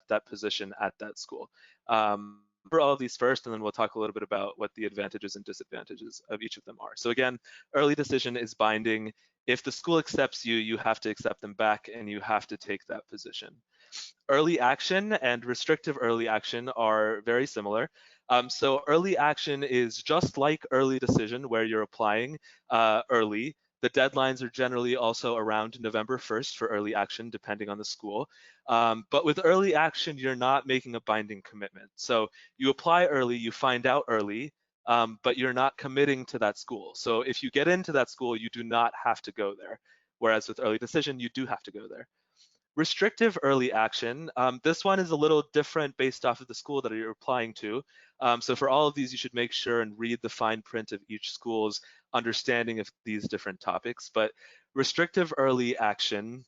that position at that school. For all of these first, and then we'll talk a little bit about what the advantages and disadvantages of each of them are. So again, early decision is binding. If the school accepts you, you have to accept them back and you have to take that position. Early action and restrictive early action are very similar. So early action is just like early decision where you're applying early. The deadlines are generally also around November 1st for early action, depending on the school. But with early action, you're not making a binding commitment. So you apply early, you find out early, but you're not committing to that school. So if you get into that school, you do not have to go there. Whereas with early decision, you do have to go there. Restrictive early action, this one is a little different based off of the school that you're applying to. So for all of these, you should make sure and read the fine print of each school's understanding of these different topics. But restrictive early action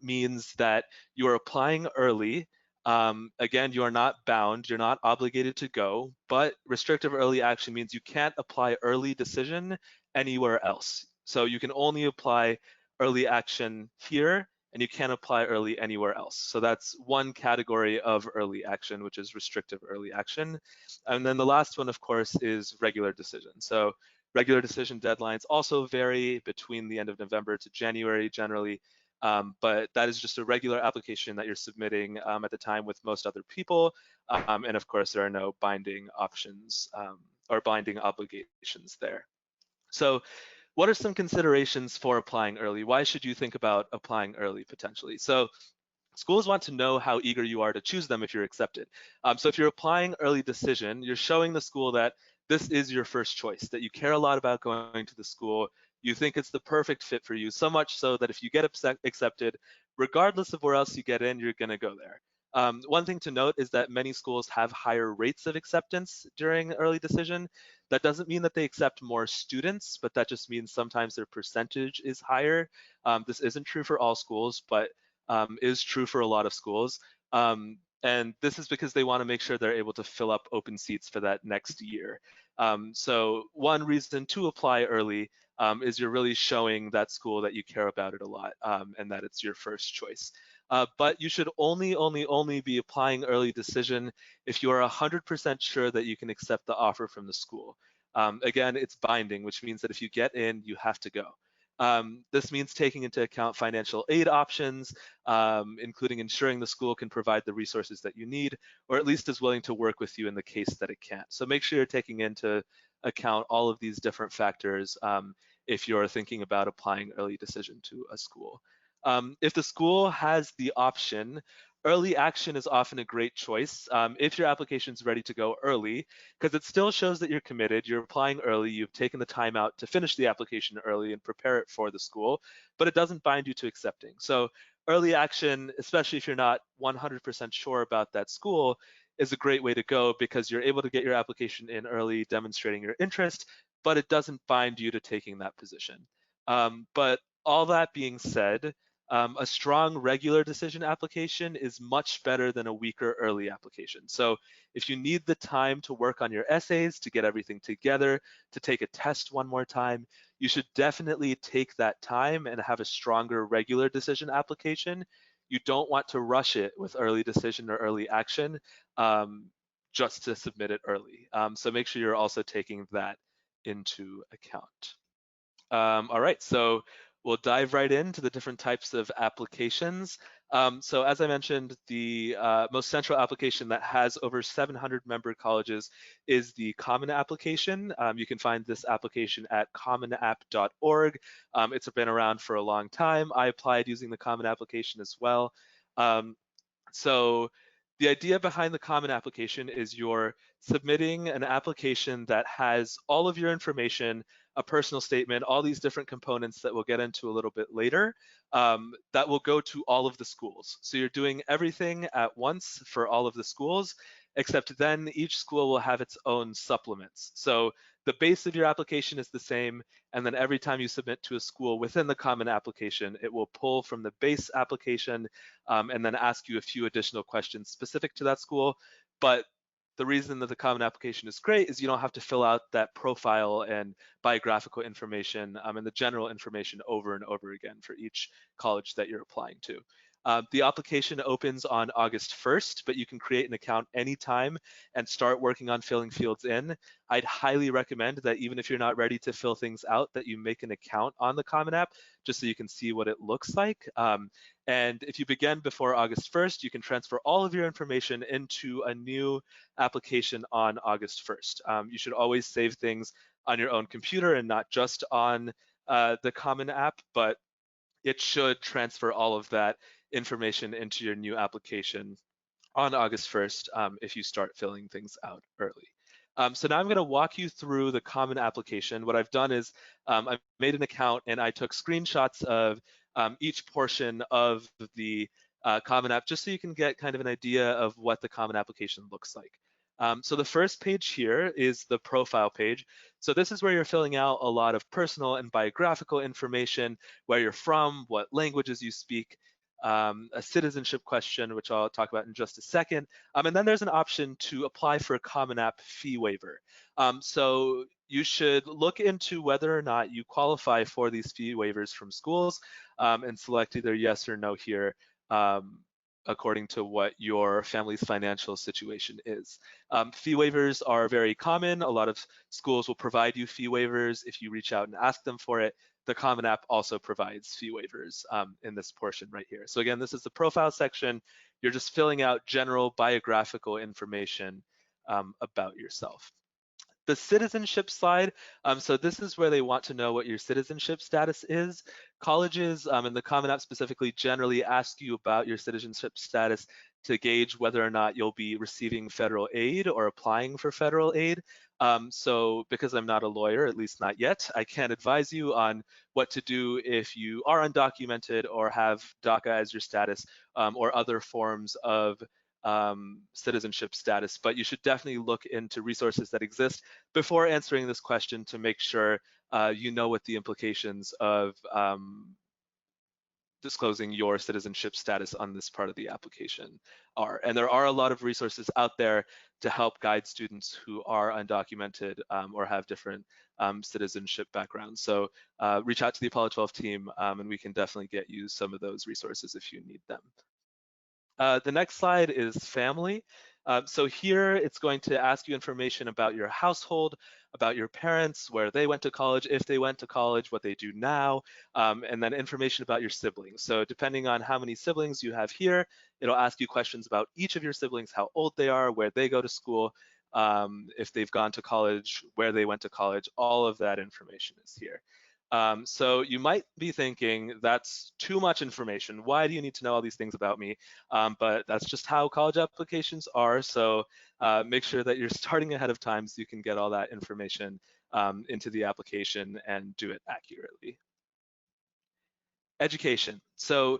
means that you are applying early. Again, you are not bound, you're not obligated to go, but restrictive early action means you can't apply early decision anywhere else. So you can only apply early action here and you can't apply early anywhere else. So that's one category of early action, which is restrictive early action. And then the last one, of course, is regular decision. So regular decision deadlines also vary between the end of November to January generally, but that is just a regular application that you're submitting at the time with most other people. And of course, there are no binding options or binding obligations there. So what are some considerations for applying early? Why should you think about applying early potentially? So schools want to know how eager you are to choose them if you're accepted. So if you're applying early decision, you're showing the school that this is your first choice, that you care a lot about going to the school, you think it's the perfect fit for you, so much so that if you get accepted, regardless of where else you get in, you're gonna go there. One thing to note is that many schools have higher rates of acceptance during early decision. That doesn't mean that they accept more students, but that just means sometimes their percentage is higher. This isn't true for all schools, but is true for a lot of schools. And this is because they want to make sure they're able to fill up open seats for that next year. So one reason to apply early is you're really showing that school that you care about it a lot and that it's your first choice. But you should only be applying early decision if you are 100% sure that you can accept the offer from the school. Again, it's binding, which means that if you get in, you have to go. This means taking into account financial aid options, including ensuring the school can provide the resources that you need, or at least is willing to work with you in the case that it can't. So make sure you're taking into account all of these different factors if you're thinking about applying early decision to a school. If the school has the option, early action is often a great choice if your application is ready to go early, because it still shows that you're committed, you're applying early, you've taken the time out to finish the application early and prepare it for the school, but it doesn't bind you to accepting. So early action, especially if you're not 100% sure about that school, is a great way to go because you're able to get your application in early, demonstrating your interest, but it doesn't bind you to taking that position. But all that being said, a strong regular decision application is much better than a weaker early application. So if you need the time to work on your essays, to get everything together, to take a test one more time, you should definitely take that time and have a stronger regular decision application. You don't want to rush it with early decision or early action just to submit it early. So make sure you're also taking that into account. All right, so we'll dive right into the different types of applications. So as I mentioned, the most central application that has over 700 member colleges is the Common application. You can find this application at commonapp.org. It's been around for a long time. I applied using the Common application as well. So the idea behind the Common application is you're submitting an application that has all of your information, a personal statement, all these different components that we'll get into a little bit later, that will go to all of the schools. So you're doing everything at once for all of the schools, except then each school will have its own supplements. So the base of your application is the same, and then every time you submit to a school within the Common application, it will pull from the base application and then ask you a few additional questions specific to that school. But the reason that the Common application is great is you don't have to fill out that profile and biographical information and the general information over and over again for each college that you're applying to. The application opens on August 1st, but you can create an account anytime and start working on filling fields in. I'd highly recommend that even if you're not ready to fill things out, that you make an account on the Common App just so you can see what it looks like. And if you begin before August 1st, you can transfer all of your information into a new application on August 1st. You should always save things on your own computer and not just on the Common App, but it should transfer all of that information into your new application on August 1st if you start filling things out early. So now I'm going to walk you through the Common application. What I've done is I've made an account and I took screenshots of each portion of the Common App just so you can get kind of an idea of what the Common application looks like. So the first page here is the profile page. So this is where you're filling out a lot of personal and biographical information, where you're from, what languages you speak, a citizenship question, which I'll talk about in just a second. And then there's an option to apply for a Common App fee waiver. So you should look into whether or not you qualify for these fee waivers from schools and select either yes or no here. According to what your family's financial situation is. Fee waivers are very common. A lot of schools will provide you fee waivers if you reach out and ask them for it. The Common App also provides fee waivers in this portion right here. So again, this is the profile section. You're just filling out general biographical information about yourself. The citizenship slide, so this is where they want to know what your citizenship status is. Colleges and the Common App specifically generally ask you about your citizenship status to gauge whether or not you'll be receiving federal aid or applying for federal aid. So because I'm not a lawyer, at least not yet, I can't advise you on what to do if you are undocumented or have DACA as your status or other forms of citizenship status, but you should definitely look into resources that exist before answering this question to make sure you know what the implications of disclosing your citizenship status on this part of the application are. And there are a lot of resources out there to help guide students who are undocumented or have different citizenship backgrounds. So reach out to the Apollo 12 team and we can definitely get you some of those resources if you need them. The next slide is family. So here it's going to ask you information about your household, about your parents, where they went to college, if they went to college, what they do now, and then information about your siblings. So depending on how many siblings you have here, it'll ask you questions about each of your siblings, how old they are, where they go to school, if they've gone to college, where they went to college, all of that information is here. So you might be thinking, that's too much information. Why do you need to know all these things about me? But that's just how college applications are. So make sure that you're starting ahead of time so you can get all that information into the application and do it accurately. Education. So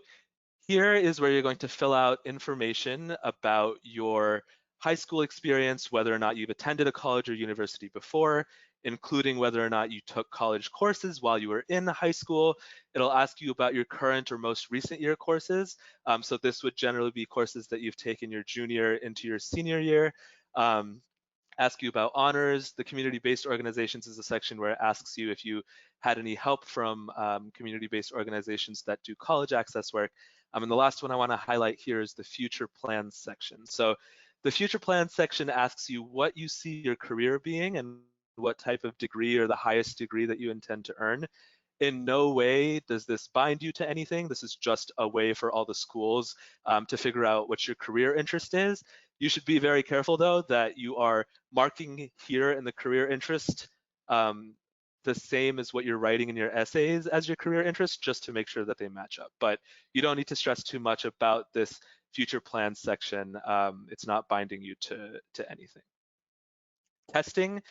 here is where you're going to fill out information about your high school experience, whether or not you've attended a college or university before, including whether or not you took college courses while you were in high school. It'll ask you about your current or most recent year courses. So this would generally be courses that you've taken your junior into your senior year. Ask you about honors. The community-based organizations is a section where it asks you if you had any help from community-based organizations that do college access work. And the last one I want to highlight here is the future plans section. So the future plans section asks you what you see your career being and what type of degree or the highest degree that you intend to earn. In no way does this bind you to anything. This is just a way for all the schools to figure out what your career interest is. You should be very careful though that you are marking here in the career interest the same as what you're writing in your essays as your career interest, just to make sure that they match up. But you don't need to stress too much about this future plans section. It's not binding you to anything. Testing.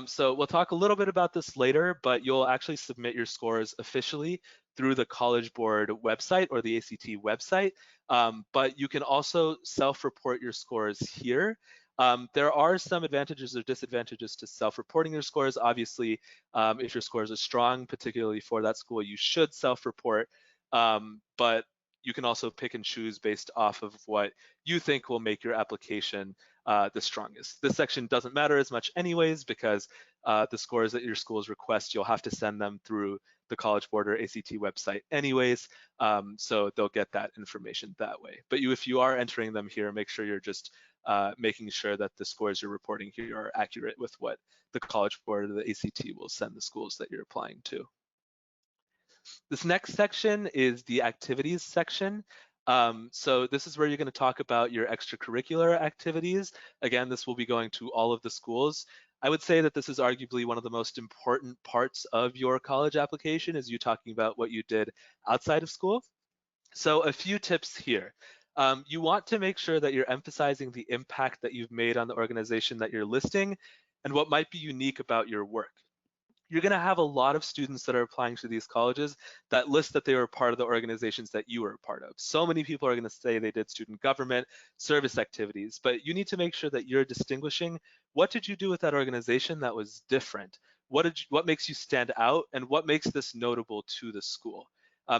So we'll talk a little bit about this later, but you'll actually submit your scores officially through the College Board website or the ACT website, but you can also self-report your scores here. There are some advantages or disadvantages to self-reporting your scores. Obviously, if your scores are strong, particularly for that school, you should self-report, but you can also pick and choose based off of what you think will make your application the strongest. This section doesn't matter as much anyways, because the scores that your schools request, you'll have to send them through the College Board or ACT website anyways, so they'll get that information that way. But if you are entering them here, make sure you're just making sure that the scores you're reporting here are accurate with what the College Board or the ACT will send the schools that you're applying to. This next section is the activities section. So this is where you're going to talk about your extracurricular activities. Again, this will be going to all of the schools. I would say that this is arguably one of the most important parts of your college application, is you talking about what you did outside of school. So a few tips here. You want to make sure that you're emphasizing the impact that you've made on the organization that you're listing and what might be unique about your work. You're going to have a lot of students that are applying to these colleges that list that they were part of the organizations that you were a part of. So many people are going to say they did student government, service activities, but you need to make sure that you're distinguishing what did you do with that organization that was different? What makes you stand out, and what makes this notable to the school?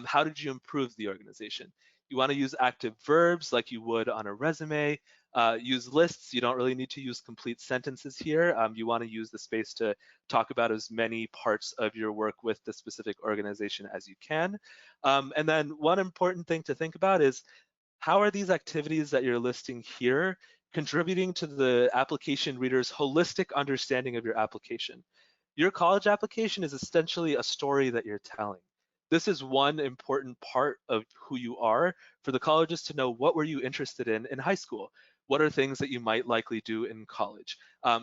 How did you improve the organization? You want to use active verbs like you would on a resume. Use lists. You don't really need to use complete sentences here. You want to use the space to talk about as many parts of your work with the specific organization as you can. And then one important thing to think about is, how are these activities that you're listing here contributing to the application reader's holistic understanding of your application? Your college application is essentially a story that you're telling. This is one important part of who you are for the colleges to know. What were you interested in high school? What are things that you might likely do in college?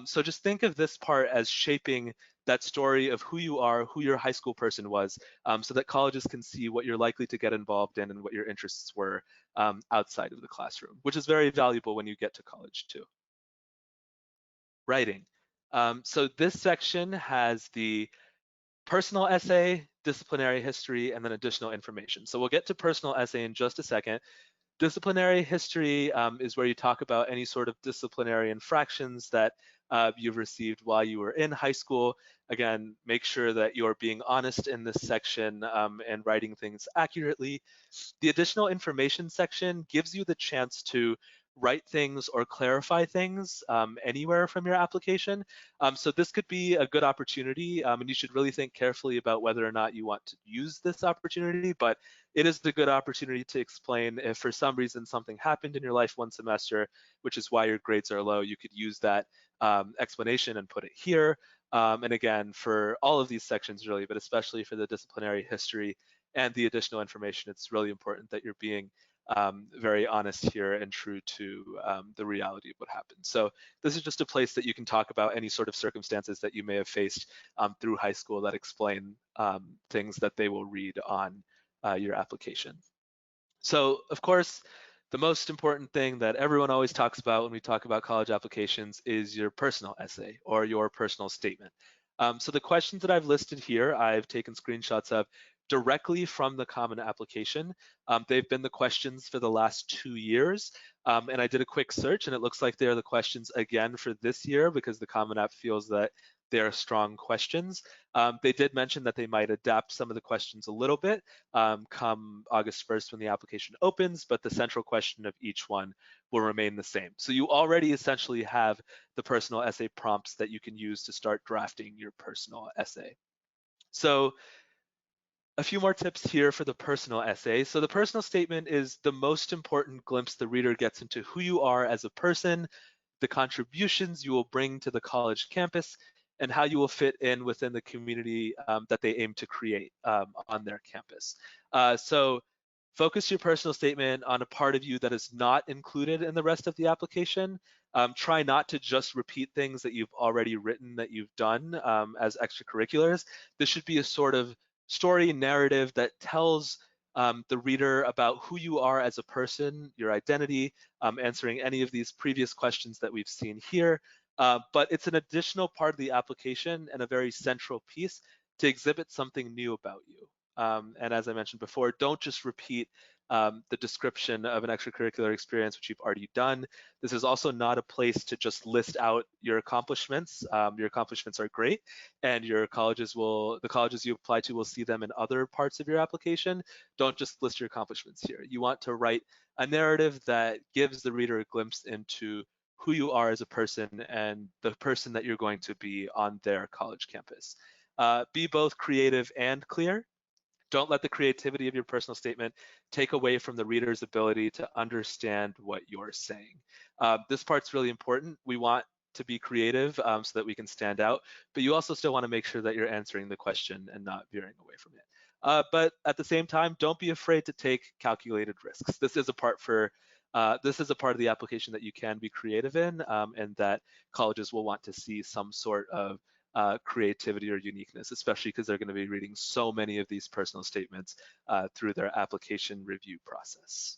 So just think of this part as shaping that story of who you are, who your high school person was, so that colleges can see what you're likely to get involved in and what your interests were outside of the classroom, which is very valuable when you get to college too. Writing. So this section has the personal essay, disciplinary history, and then additional information. So we'll get to personal essay in just a second. Disciplinary history is where you talk about any sort of disciplinary infractions that you've received while you were in high school. Again, make sure that you're being honest in this section and writing things accurately. The additional information section gives you the chance to write things or clarify things anywhere from your application. So this could be a good opportunity, and you should really think carefully about whether or not you want to use this opportunity, but it is a good opportunity to explain if for some reason something happened in your life one semester, which is why your grades are low. You could use that explanation and put it here. And again, for all of these sections really, but especially for the disciplinary history and the additional information, it's really important that you're being very honest here and true to the reality of what happened. So this is just a place that you can talk about any sort of circumstances that you may have faced through high school that explain things that they will read on your application. So of course, the most important thing that everyone always talks about when we talk about college applications is your personal essay or your personal statement. So the questions that I've listed here, I've taken screenshots of directly from the Common Application. They've been the questions for the last 2 years. And I did a quick search, and it looks like they're the questions again for this year because the Common App feels that they're strong questions. They did mention that they might adapt some of the questions a little bit come August 1st when the application opens, but the central question of each one will remain the same. So you already essentially have the personal essay prompts that you can use to start drafting your personal essay. So a few more tips here for the personal essay. So the personal statement is the most important glimpse the reader gets into who you are as a person, the contributions you will bring to the college campus, and how you will fit in within the community that they aim to create on their campus. So focus your personal statement on a part of you that is not included in the rest of the application. Try not to just repeat things that you've already written that you've done as extracurriculars. This should be a sort of story narrative that tells the reader about who you are as a person, your identity, answering any of these previous questions that we've seen here. But it's an additional part of the application and a very central piece to exhibit something new about you. And as I mentioned before, don't just repeat the description of an extracurricular experience which you've already done. This is also not a place to just list out your accomplishments. Your accomplishments are great, and the colleges you apply to will see them in other parts of your application. Don't just list your accomplishments here. You want to write a narrative that gives the reader a glimpse into who you are as a person and the person that you're going to be on their college campus. Be both creative and clear. Don't let the creativity of your personal statement take away from the reader's ability to understand what you're saying. This part's really important. We want to be creative so that we can stand out, but you also still want to make sure that you're answering the question and not veering away from it. But at the same time, don't be afraid to take calculated risks. This is a part of the application that you can be creative in, and that colleges will want to see some sort of creativity or uniqueness, especially because they're going to be reading so many of these personal statements through their application review process.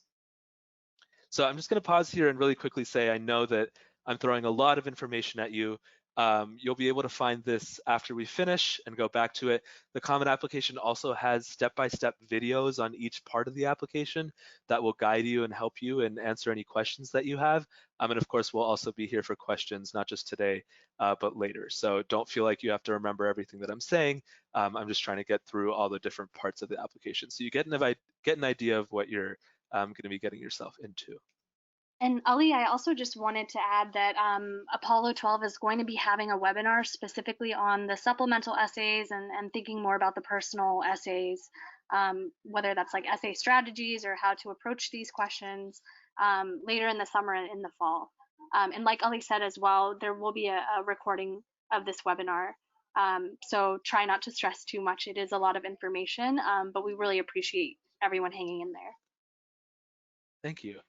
So I'm just going to pause here and really quickly say, I know that I'm throwing a lot of information at you. You'll be able to find this after we finish and go back to it. The Common Application also has step-by-step videos on each part of the application that will guide you and help you and answer any questions that you have. And of course, we'll also be here for questions, not just today, but later. So don't feel like you have to remember everything that I'm saying. I'm just trying to get through all the different parts of the application. So you get an idea of what you're going to be getting yourself into. And Ali, I also just wanted to add that Apollo 12 is going to be having a webinar specifically on the supplemental essays and thinking more about the personal essays, whether that's like essay strategies or how to approach these questions later in the summer and in the fall. And like Ali said as well, there will be a recording of this webinar. So try not to stress too much. It is a lot of information, but we really appreciate everyone hanging in there. Thank you.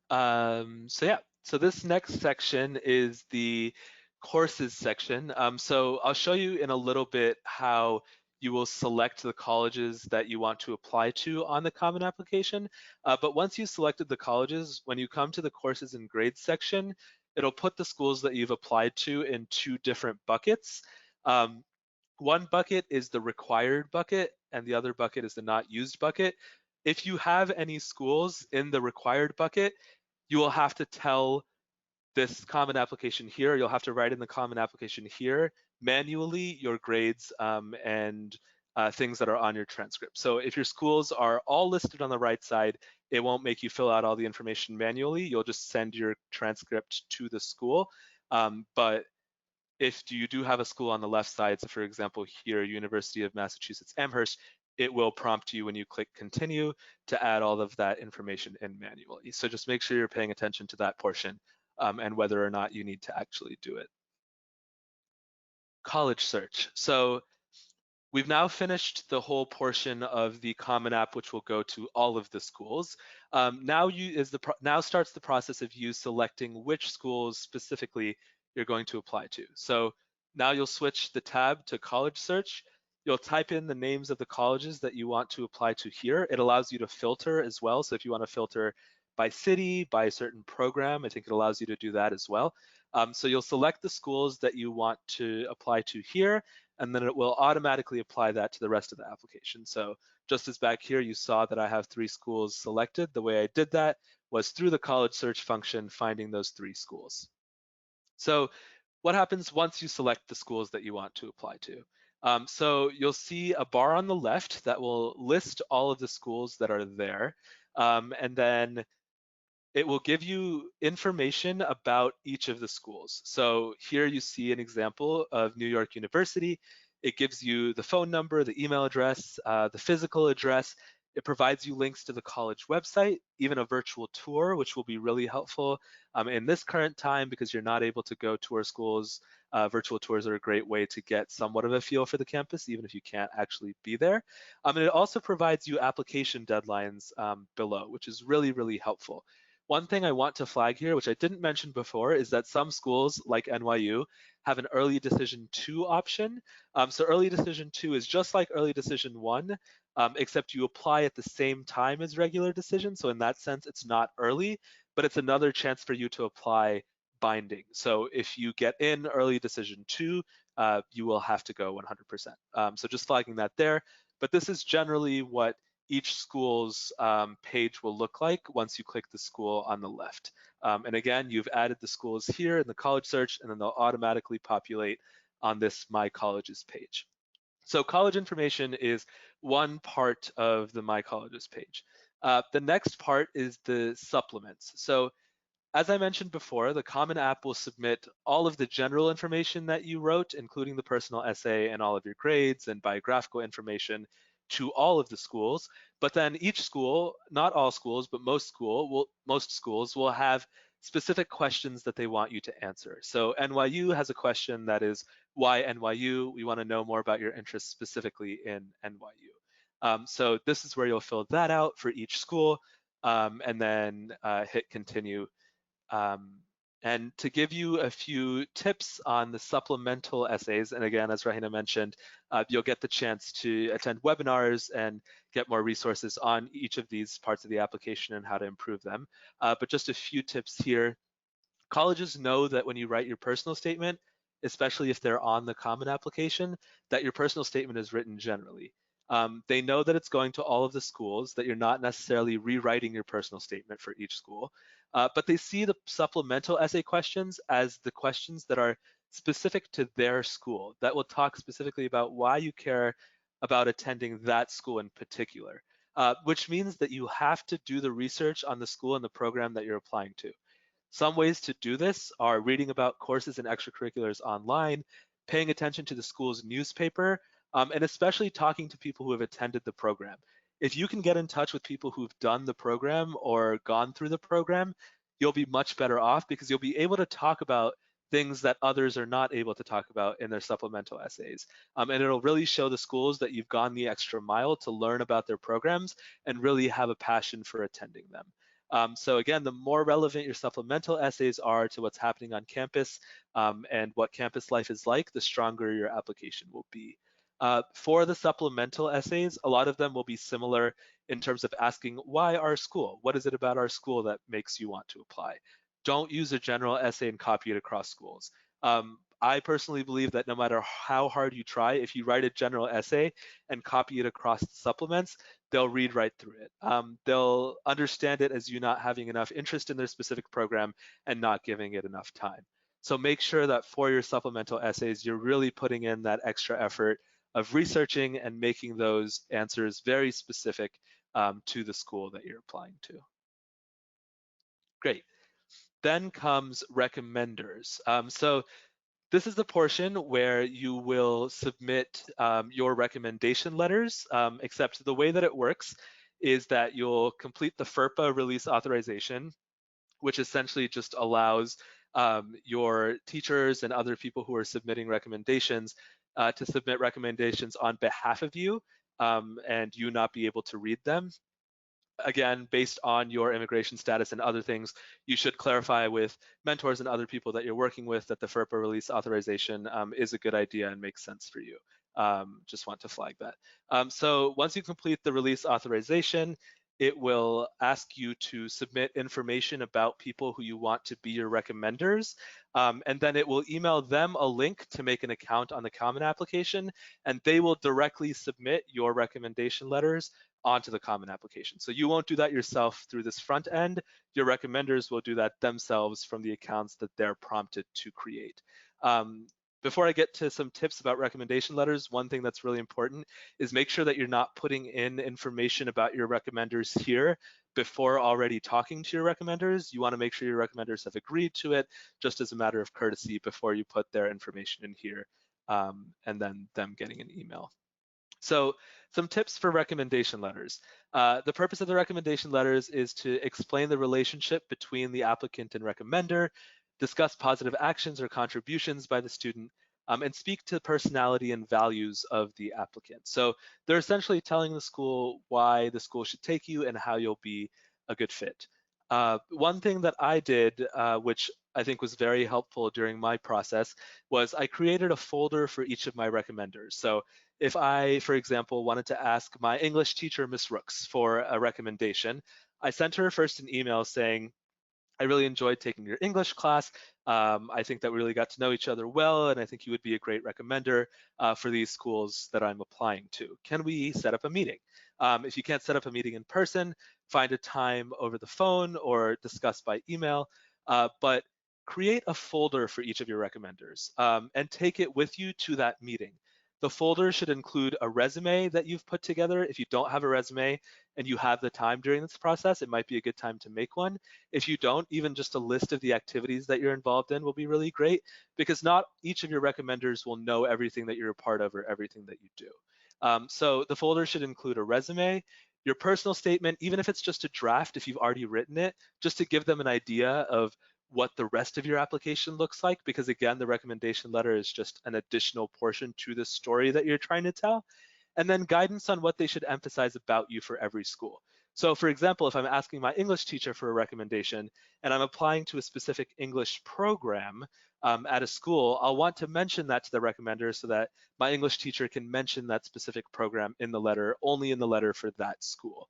So yeah, so this next section is the courses section. So I'll show you in a little bit how you will select the colleges that you want to apply to on the Common Application. But once you selected the colleges, when you come to the courses and grades section, it'll put the schools that you've applied to in two different buckets. One bucket is the required bucket and the other bucket is the not used bucket. If you have any schools in the required bucket, you will have to tell this Common Application here, you'll have to write in the Common Application here manually your grades and things that are on your transcript. So if your schools are all listed on the right side, it won't make you fill out all the information manually. You'll just send your transcript to the school. But if you do have a school on the left side, so for example here, University of Massachusetts Amherst, it will prompt you when you click continue to add all of that information in manually. So just make sure you're paying attention to that portion and whether or not you need to actually do it. College search. So we've now finished the whole portion of the Common App, which will go to all of the schools. Now starts the process of you selecting which schools specifically you're going to apply to. So now you'll switch the tab to College Search. You'll type in the names of the colleges that you want to apply to here. It allows you to filter as well. So if you want to filter by city, by a certain program, I think it allows you to do that as well. So you'll select the schools that you want to apply to here, and then it will automatically apply that to the rest of the application. So just as back here, you saw that I have 3 schools selected. The way I did that was through the college search function, finding those 3 schools. So what happens once you select the schools that you want to apply to? So you'll see a bar on the left that will list all of the schools that are there. And then it will give you information about each of the schools. So here you see an example of New York University. It gives you the phone number, the email address, the physical address. It provides you links to the college website, even a virtual tour, which will be really helpful in this current time because you're not able to go tour schools. Virtual tours are a great way to get somewhat of a feel for the campus, even if you can't actually be there. And it also provides you application deadlines below, which is really, really helpful. One thing I want to flag here, which I didn't mention before, is that some schools like NYU have an early decision 2 option. So early decision 2 is just like early decision 1, except you apply at the same time as regular decision. So in that sense, it's not early, but it's another chance for you to apply binding. So if you get in early decision 2, you will have to go 100%. So just flagging that there. But this is generally what each school's page will look like once you click the school on the left. And again, you've added the schools here in the college search, and then they'll automatically populate on this My Colleges page. So college information is one part of the My Colleges page. The next part is the supplements. So As I mentioned before, the Common App will submit all of the general information that you wrote, including the personal essay and all of your grades and biographical information, to all of the schools. But then each school, not all schools, but most schools will have specific questions that they want you to answer. So NYU has a question that is, why NYU? We want to know more about your interests specifically in NYU. So this is where you'll fill that out for each school, and then hit continue. um, and to give you a few tips on the supplemental essays, and again, as Rahina mentioned, you'll get the chance to attend webinars and get more resources on each of these parts of the application and how to improve them. But just a few tips here. Colleges know that when you write your personal statement, especially if they're on the Common application, that your personal statement is written generally. They know that it's going to all of the schools, that you're not necessarily rewriting your personal statement for each school, but they see the supplemental essay questions as the questions that are specific to their school, that will talk specifically about why you care about attending that school in particular, which means that you have to do the research on the school and the program that you're applying to. Some ways to do this are reading about courses and extracurriculars online, paying attention to the school's newspaper, and especially talking to people who have attended the program. If you can get in touch with people who've done the program or gone through the program, you'll be much better off because you'll be able to talk about things that others are not able to talk about in their supplemental essays. And it'll really show the schools that you've gone the extra mile to learn about their programs and really have a passion for attending them. So again, the more relevant your supplemental essays are to what's happening on campus and what campus life is like, the stronger your application will be. For the supplemental essays, a lot of them will be similar in terms of asking, why our school? What is it about our school that makes you want to apply? Don't use a general essay and copy it across schools. I personally believe that no matter how hard you try, if you write a general essay and copy it across the supplements, they'll read right through it. They'll understand it as you not having enough interest in their specific program and not giving it enough time. So make sure that for your supplemental essays, you're really putting in that extra effort of researching and making those answers very specific to the school that you're applying to. Great. Then comes recommenders. So this is the portion where you will submit your recommendation letters, except the way that it works is that you'll complete the FERPA release authorization, which essentially just allows your teachers and other people who are submitting recommendations to submit recommendations on behalf of you and you not be able to read them. Again, based on your immigration status and other things, you should clarify with mentors and other people that you're working with that the FERPA release authorization is a good idea and makes sense for you. Just want to flag that. So once you complete the release authorization, it will ask you to submit information about people who you want to be your recommenders, and then it will email them a link to make an account on the Common application, and they will directly submit your recommendation letters onto the Common application. So you won't do that yourself through this front end. Your recommenders will do that themselves from the accounts that they're prompted to create. Before I get to some tips about recommendation letters, one thing that's really important is make sure that you're not putting in information about your recommenders here before already talking to your recommenders. You want to make sure your recommenders have agreed to it just as a matter of courtesy before you put their information in here and then them getting an email. So some tips for recommendation letters. The purpose of the recommendation letters is to explain the relationship between the applicant and recommender, discuss positive actions or contributions by the student, and speak to the personality and values of the applicant. So they're essentially telling the school why the school should take you and how you'll be a good fit. One thing that I did, which I think was very helpful during my process, was I created a folder for each of my recommenders. So if I, for example, wanted to ask my English teacher, Miss Rooks, for a recommendation, I sent her first an email saying, I really enjoyed taking your English class. I think that we really got to know each other well, and I think you would be a great recommender for these schools that I'm applying to. Can we set up a meeting? If you can't set up a meeting in person, find a time over the phone or discuss by email, but create a folder for each of your recommenders and take it with you to that meeting. The folder should include a resume that you've put together. If you don't have a resume and you have the time during this process, it might be a good time to make one. If you don't, even just a list of the activities that you're involved in will be really great, because not each of your recommenders will know everything that you're a part of or everything that you do. So the folder should include a resume, your personal statement, even if it's just a draft, if you've already written it, just to give them an idea of what the rest of your application looks like, because again, the recommendation letter is just an additional portion to the story that you're trying to tell. And then guidance on what they should emphasize about you for every school. So for example, if I'm asking my English teacher for a recommendation and I'm applying to a specific English program at a school, I'll want to mention that to the recommender so that my English teacher can mention that specific program in the letter, only in the letter for that school.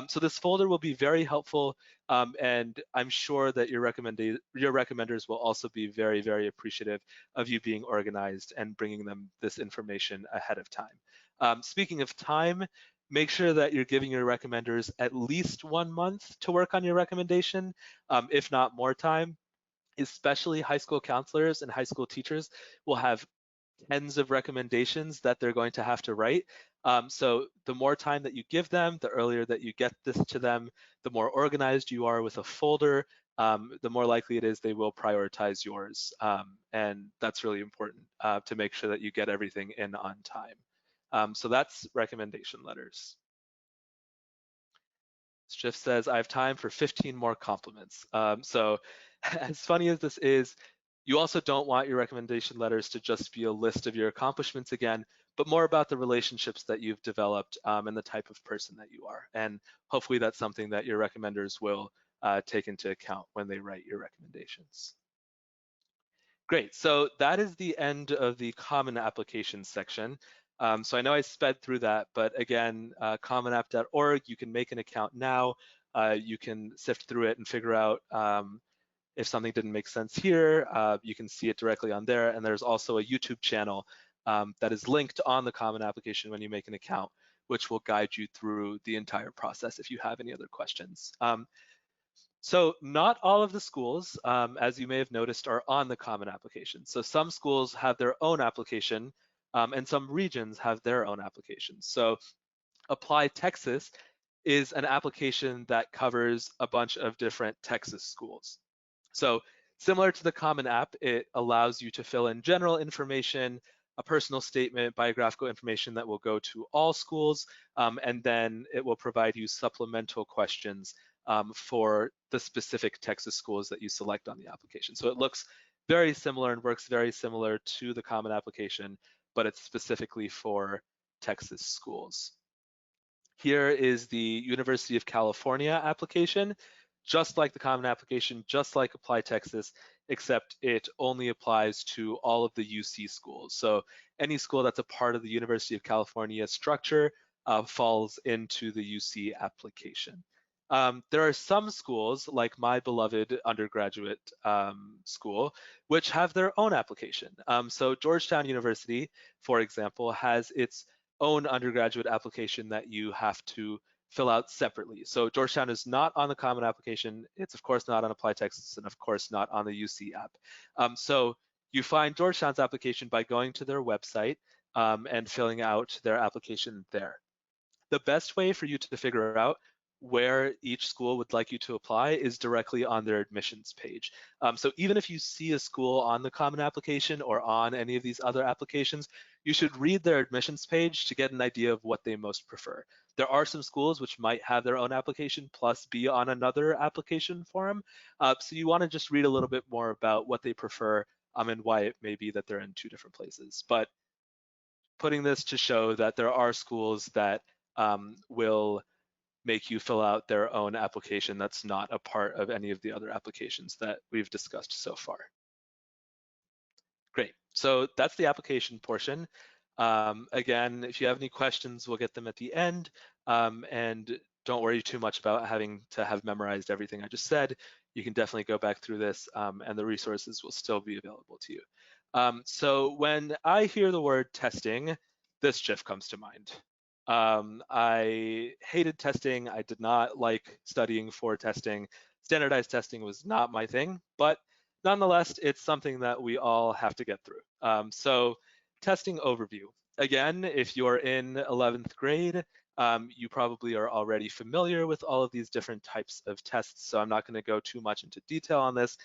So this folder will be very helpful, and I'm sure that your recommenders will also be very, very appreciative of you being organized and bringing them this information ahead of time. Speaking of time, make sure that you're giving your recommenders at least 1 month to work on your recommendation, if not more time. Especially high school counselors and high school teachers will have tens of recommendations that they're going to have to write. So the more time that you give them, the earlier that you get this to them, the more organized you are with a folder, the more likely it is they will prioritize yours. And that's really important to make sure that you get everything in on time. So that's recommendation letters. Schiff says, I have time for 15 more compliments. So as funny as this is, you also don't want your recommendation letters to just be a list of your accomplishments again, but more about the relationships that you've developed and the type of person that you are. And hopefully that's something that your recommenders will take into account when they write your recommendations. Great, so that is the end of the common applications section. So I know I sped through that, but again, commonapp.org, you can make an account now. You can sift through it and figure out if something didn't make sense here. You can see it directly on there. And there's also a YouTube channel that is linked on the common application when you make an account, which will guide you through the entire process if you have any other questions. So not all of the schools, as you may have noticed, are on the common application. So some schools have their own application and some regions have their own applications. So Apply Texas is an application that covers a bunch of different Texas schools. So similar to the Common App, it allows you to fill in general information, a personal statement, biographical information that will go to all schools, and then it will provide you supplemental questions for the specific Texas schools that you select on the application. So it looks very similar and works very similar to the Common Application, but it's specifically for Texas schools. Here is the University of California application, just like the Common Application, just like Apply Texas, except it only applies to all of the UC schools. So any school that's a part of the University of California structure falls into the UC application. There are some schools, like my beloved undergraduate school, which have their own application. So Georgetown University, for example, has its own undergraduate application that you have to fill out separately. So Georgetown is not on the Common Application. It's of course not on Apply Texas, and of course not on the UC app. So you find Georgetown's application by going to their website and filling out their application there. The best way for you to figure out where each school would like you to apply is directly on their admissions page. So even if you see a school on the Common Application or on any of these other applications, you should read their admissions page to get an idea of what they most prefer. There are some schools which might have their own application plus be on another application form. So you want to just read a little bit more about what they prefer and why it may be that they're in two different places. But putting this to show that there are schools that will make you fill out their own application that's not a part of any of the other applications that we've discussed so far. Great, so that's the application portion. Again, if you have any questions, we'll get them at the end. And don't worry too much about having to have memorized everything I just said. You can definitely go back through this and the resources will still be available to you. So when I hear the word testing, this GIF comes to mind. I hated testing. I did not like studying for testing. Standardized testing was not my thing, but nonetheless, it's something that we all have to get through. So testing overview. again, if you're in 11th grade, you probably are already familiar with all of these different types of tests, so I'm not going to go too much into detail on this.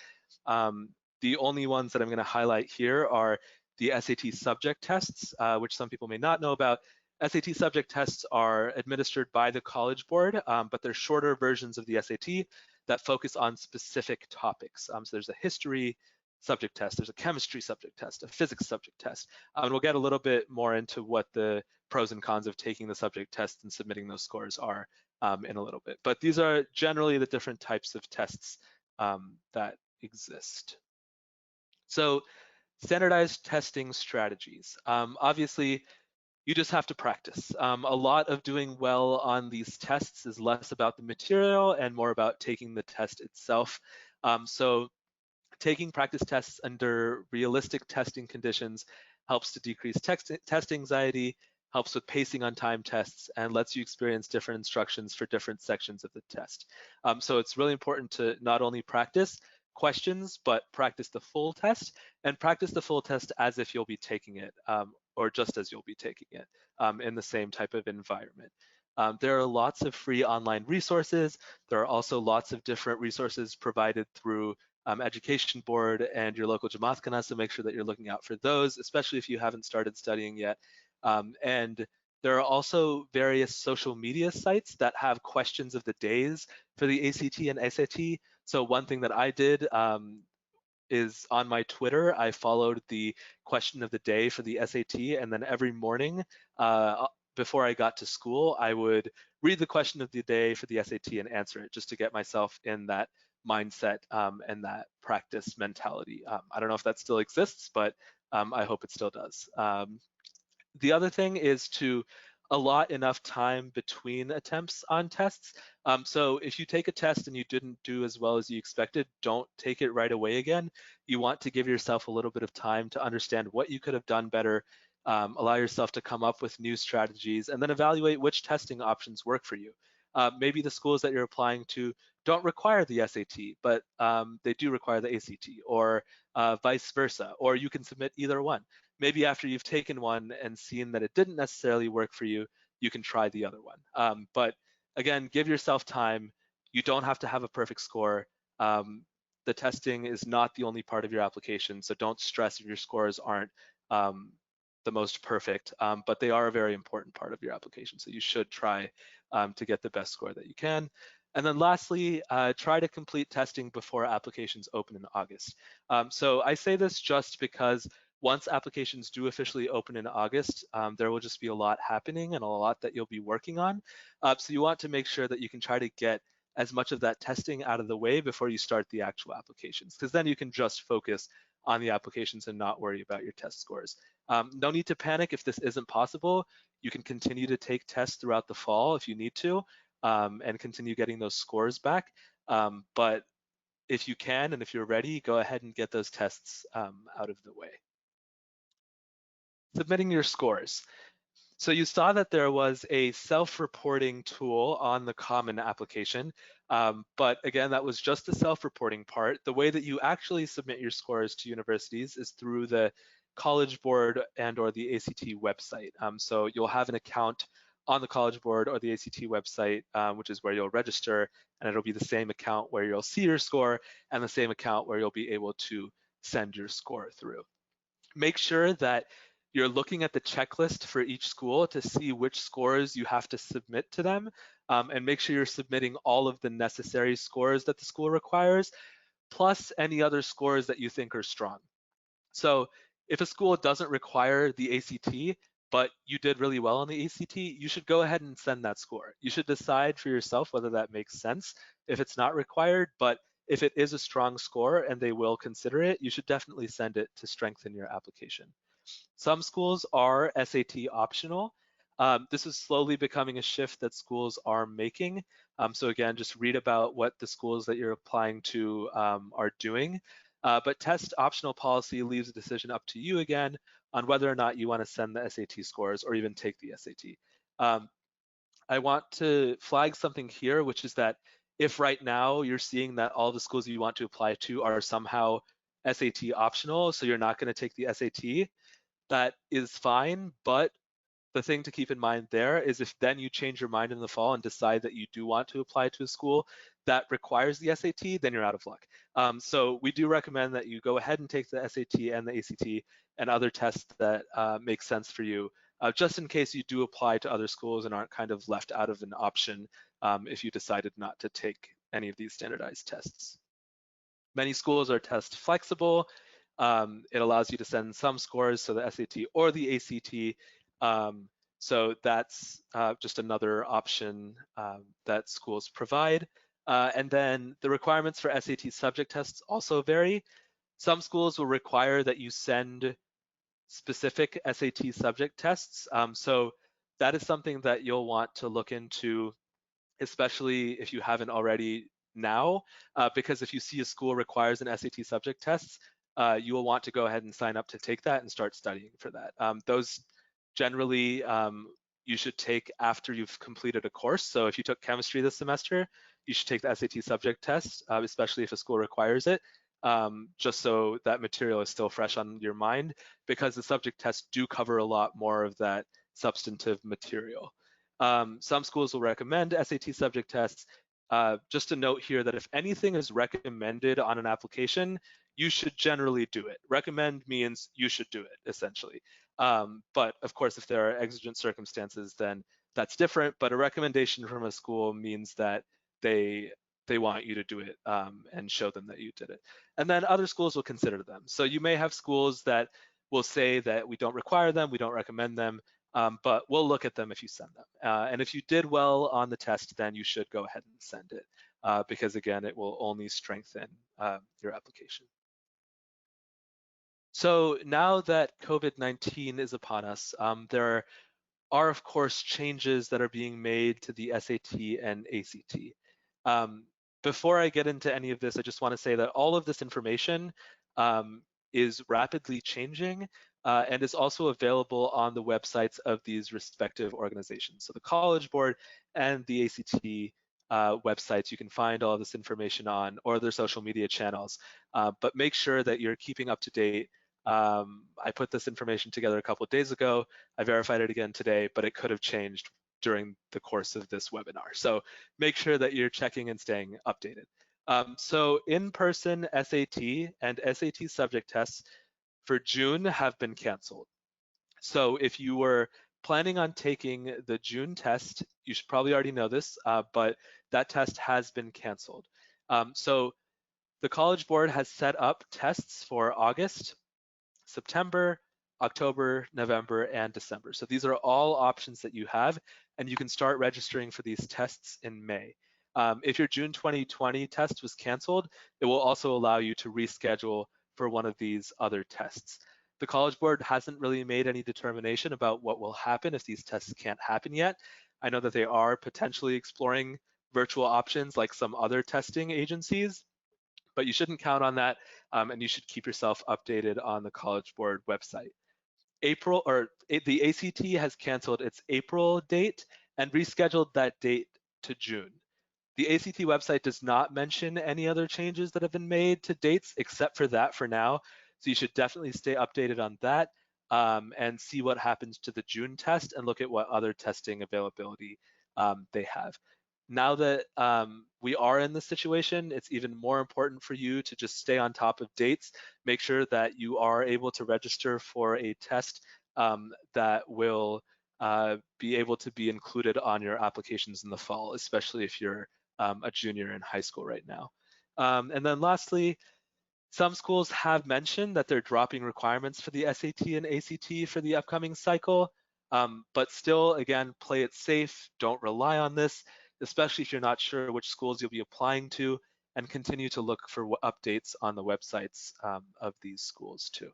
Um, the only ones that I'm going to highlight here are the SAT subject tests, which some people may not know about. SAT subject tests are administered by the College Board, but they're shorter versions of the SAT that focus on specific topics. So there's a history subject test, there's a chemistry subject test, a physics subject test, and we'll get a little bit more into what the pros and cons of taking the subject test and submitting those scores are in a little bit. But these are generally the different types of tests that exist. So standardized testing strategies. Obviously, you just have to practice. A lot of doing well on these tests is less about the material and more about taking the test itself. So taking practice tests under realistic testing conditions helps to decrease test anxiety, helps with pacing on time tests, and lets you experience different instructions for different sections of the test. So it's really important to not only practice questions, but practice the full test, and practice the full test as if you'll be taking it, or just as you'll be taking it in the same type of environment. There are lots of free online resources. There are also lots of different resources provided through education board and your local Jamaat Khana, so make sure that you're looking out for those, especially if you haven't started studying yet. And there are also various social media sites that have questions of the days for the ACT and SAT. So one thing that I did is on my Twitter, I followed the question of the day for the SAT, and then every morning before I got to school, I would read the question of the day for the SAT and answer it just to get myself in that mindset and that practice mentality. I don't know if that still exists, but I hope it still does. The other thing is to allot enough time between attempts on tests. So if you take a test and you didn't do as well as you expected, don't take it right away again. You want to give yourself a little bit of time to understand what you could have done better, allow yourself to come up with new strategies, and then evaluate which testing options work for you. Maybe the schools that you're applying to don't require the SAT, but they do require the ACT, or vice versa, or you can submit either one. Maybe after you've taken one and seen that it didn't necessarily work for you, you can try the other one. But again, give yourself time. You don't have to have a perfect score. The testing is not the only part of your application, so don't stress if your scores aren't the most perfect, but they are a very important part of your application, so you should try to get the best score that you can. And then lastly, try to complete testing before applications open in August. So I say this just because once applications do officially open in August, there will just be a lot happening and a lot that you'll be working on. So you want to make sure that you can try to get as much of that testing out of the way before you start the actual applications, because then you can just focus on the applications and not worry about your test scores. No need to panic if this isn't possible. You can continue to take tests throughout the fall if you need to, and continue getting those scores back. But if you can and if you're ready, go ahead and get those tests out of the way. Submitting your scores. So you saw that there was a self-reporting tool on the Common application, but again, that was just the self-reporting part. The way that you actually submit your scores to universities is through the College Board and or the ACT website. So you'll have an account on the College Board or the ACT website, which is where you'll register, and it'll be the same account where you'll see your score and the same account where you'll be able to send your score through. Make sure that you're looking at the checklist for each school to see which scores you have to submit to them, and make sure you're submitting all of the necessary scores that the school requires, plus any other scores that you think are strong. So if a school doesn't require the ACT, but you did really well on the ACT, you should go ahead and send that score. You should decide for yourself whether that makes sense if it's not required, but if it is a strong score and they will consider it, you should definitely send it to strengthen your application. Some schools are SAT optional. This is slowly becoming a shift that schools are making. So again, just read about what the schools that you're applying to are doing. But test optional policy leaves a decision up to you again on whether or not you want to send the SAT scores or even take the SAT. I want to flag something here, which is that if right now you're seeing that all the schools you want to apply to are somehow SAT optional, so you're not going to take the SAT, that is fine, but the thing to keep in mind there is if then you change your mind in the fall and decide that you do want to apply to a school that requires the SAT, then you're out of luck. So we do recommend that you go ahead and take the SAT and the ACT and other tests that make sense for you, just in case you do apply to other schools and aren't kind of left out of an option if you decided not to take any of these standardized tests. Many schools are test flexible. It allows you to send some scores to the SAT or the ACT. So that's just another option that schools provide. And then the requirements for SAT subject tests also vary. Some schools will require that you send specific SAT subject tests. So that is something that you'll want to look into, especially if you haven't already now, because if you see a school requires an SAT subject test, you will want to go ahead and sign up to take that and start studying for that. Those generally you should take after you've completed a course. So if you took chemistry this semester, you should take the SAT subject test, especially if a school requires it, just so that material is still fresh on your mind, because the subject tests do cover a lot more of that substantive material. Some schools will recommend SAT subject tests. Just a note here that if anything is recommended on an application, you should generally do it. Recommend means you should do it, essentially. But of course, if there are exigent circumstances, then that's different. But a recommendation from a school means that they want you to do it and show them that you did it. And then other schools will consider them. So you may have schools that will say that we don't require them, we don't recommend them, but we'll look at them if you send them. And if you did well on the test, then you should go ahead and send it, because again, it will only strengthen your application. So now that COVID-19 is upon us, there are of course changes that are being made to the SAT and ACT. Before I get into any of this, I just want to say that all of this information is rapidly changing and is also available on the websites of these respective organizations. So the College Board and the ACT websites you can find all of this information on, or their social media channels. But make sure that you're keeping up to date. I put this information together a couple of days ago. I verified it again today, but it could have changed during the course of this webinar. So make sure that you're checking and staying updated. So in-person SAT and SAT subject tests for June have been canceled. So if you were planning on taking the June test, you should probably already know this, but that test has been canceled. So the College Board has set up tests for August, September, October, November, and December. So these are all options that you have, and you can start registering for these tests in May. If your June 2020 test was canceled, it will also allow you to reschedule for one of these other tests. The College Board hasn't really made any determination about what will happen if these tests can't happen yet. I know that they are potentially exploring virtual options like some other testing agencies, but you shouldn't count on that, and you should keep yourself updated on the College Board website. The ACT has canceled its April date and rescheduled that date to June. The ACT website does not mention any other changes that have been made to dates except for that for now. So you should definitely stay updated on that and see what happens to the June test and look at what other testing availability they have. Now that we are in this situation, it's even more important for you to just stay on top of dates. Make sure that you are able to register for a test that will be able to be included on your applications in the fall, especially if you're a junior in high school right now. And then lastly, some schools have mentioned that they're dropping requirements for the SAT and ACT for the upcoming cycle, but still, again, play it safe. Don't rely on this, especially if you're not sure which schools you'll be applying to, and continue to look for updates on the websites of these schools too.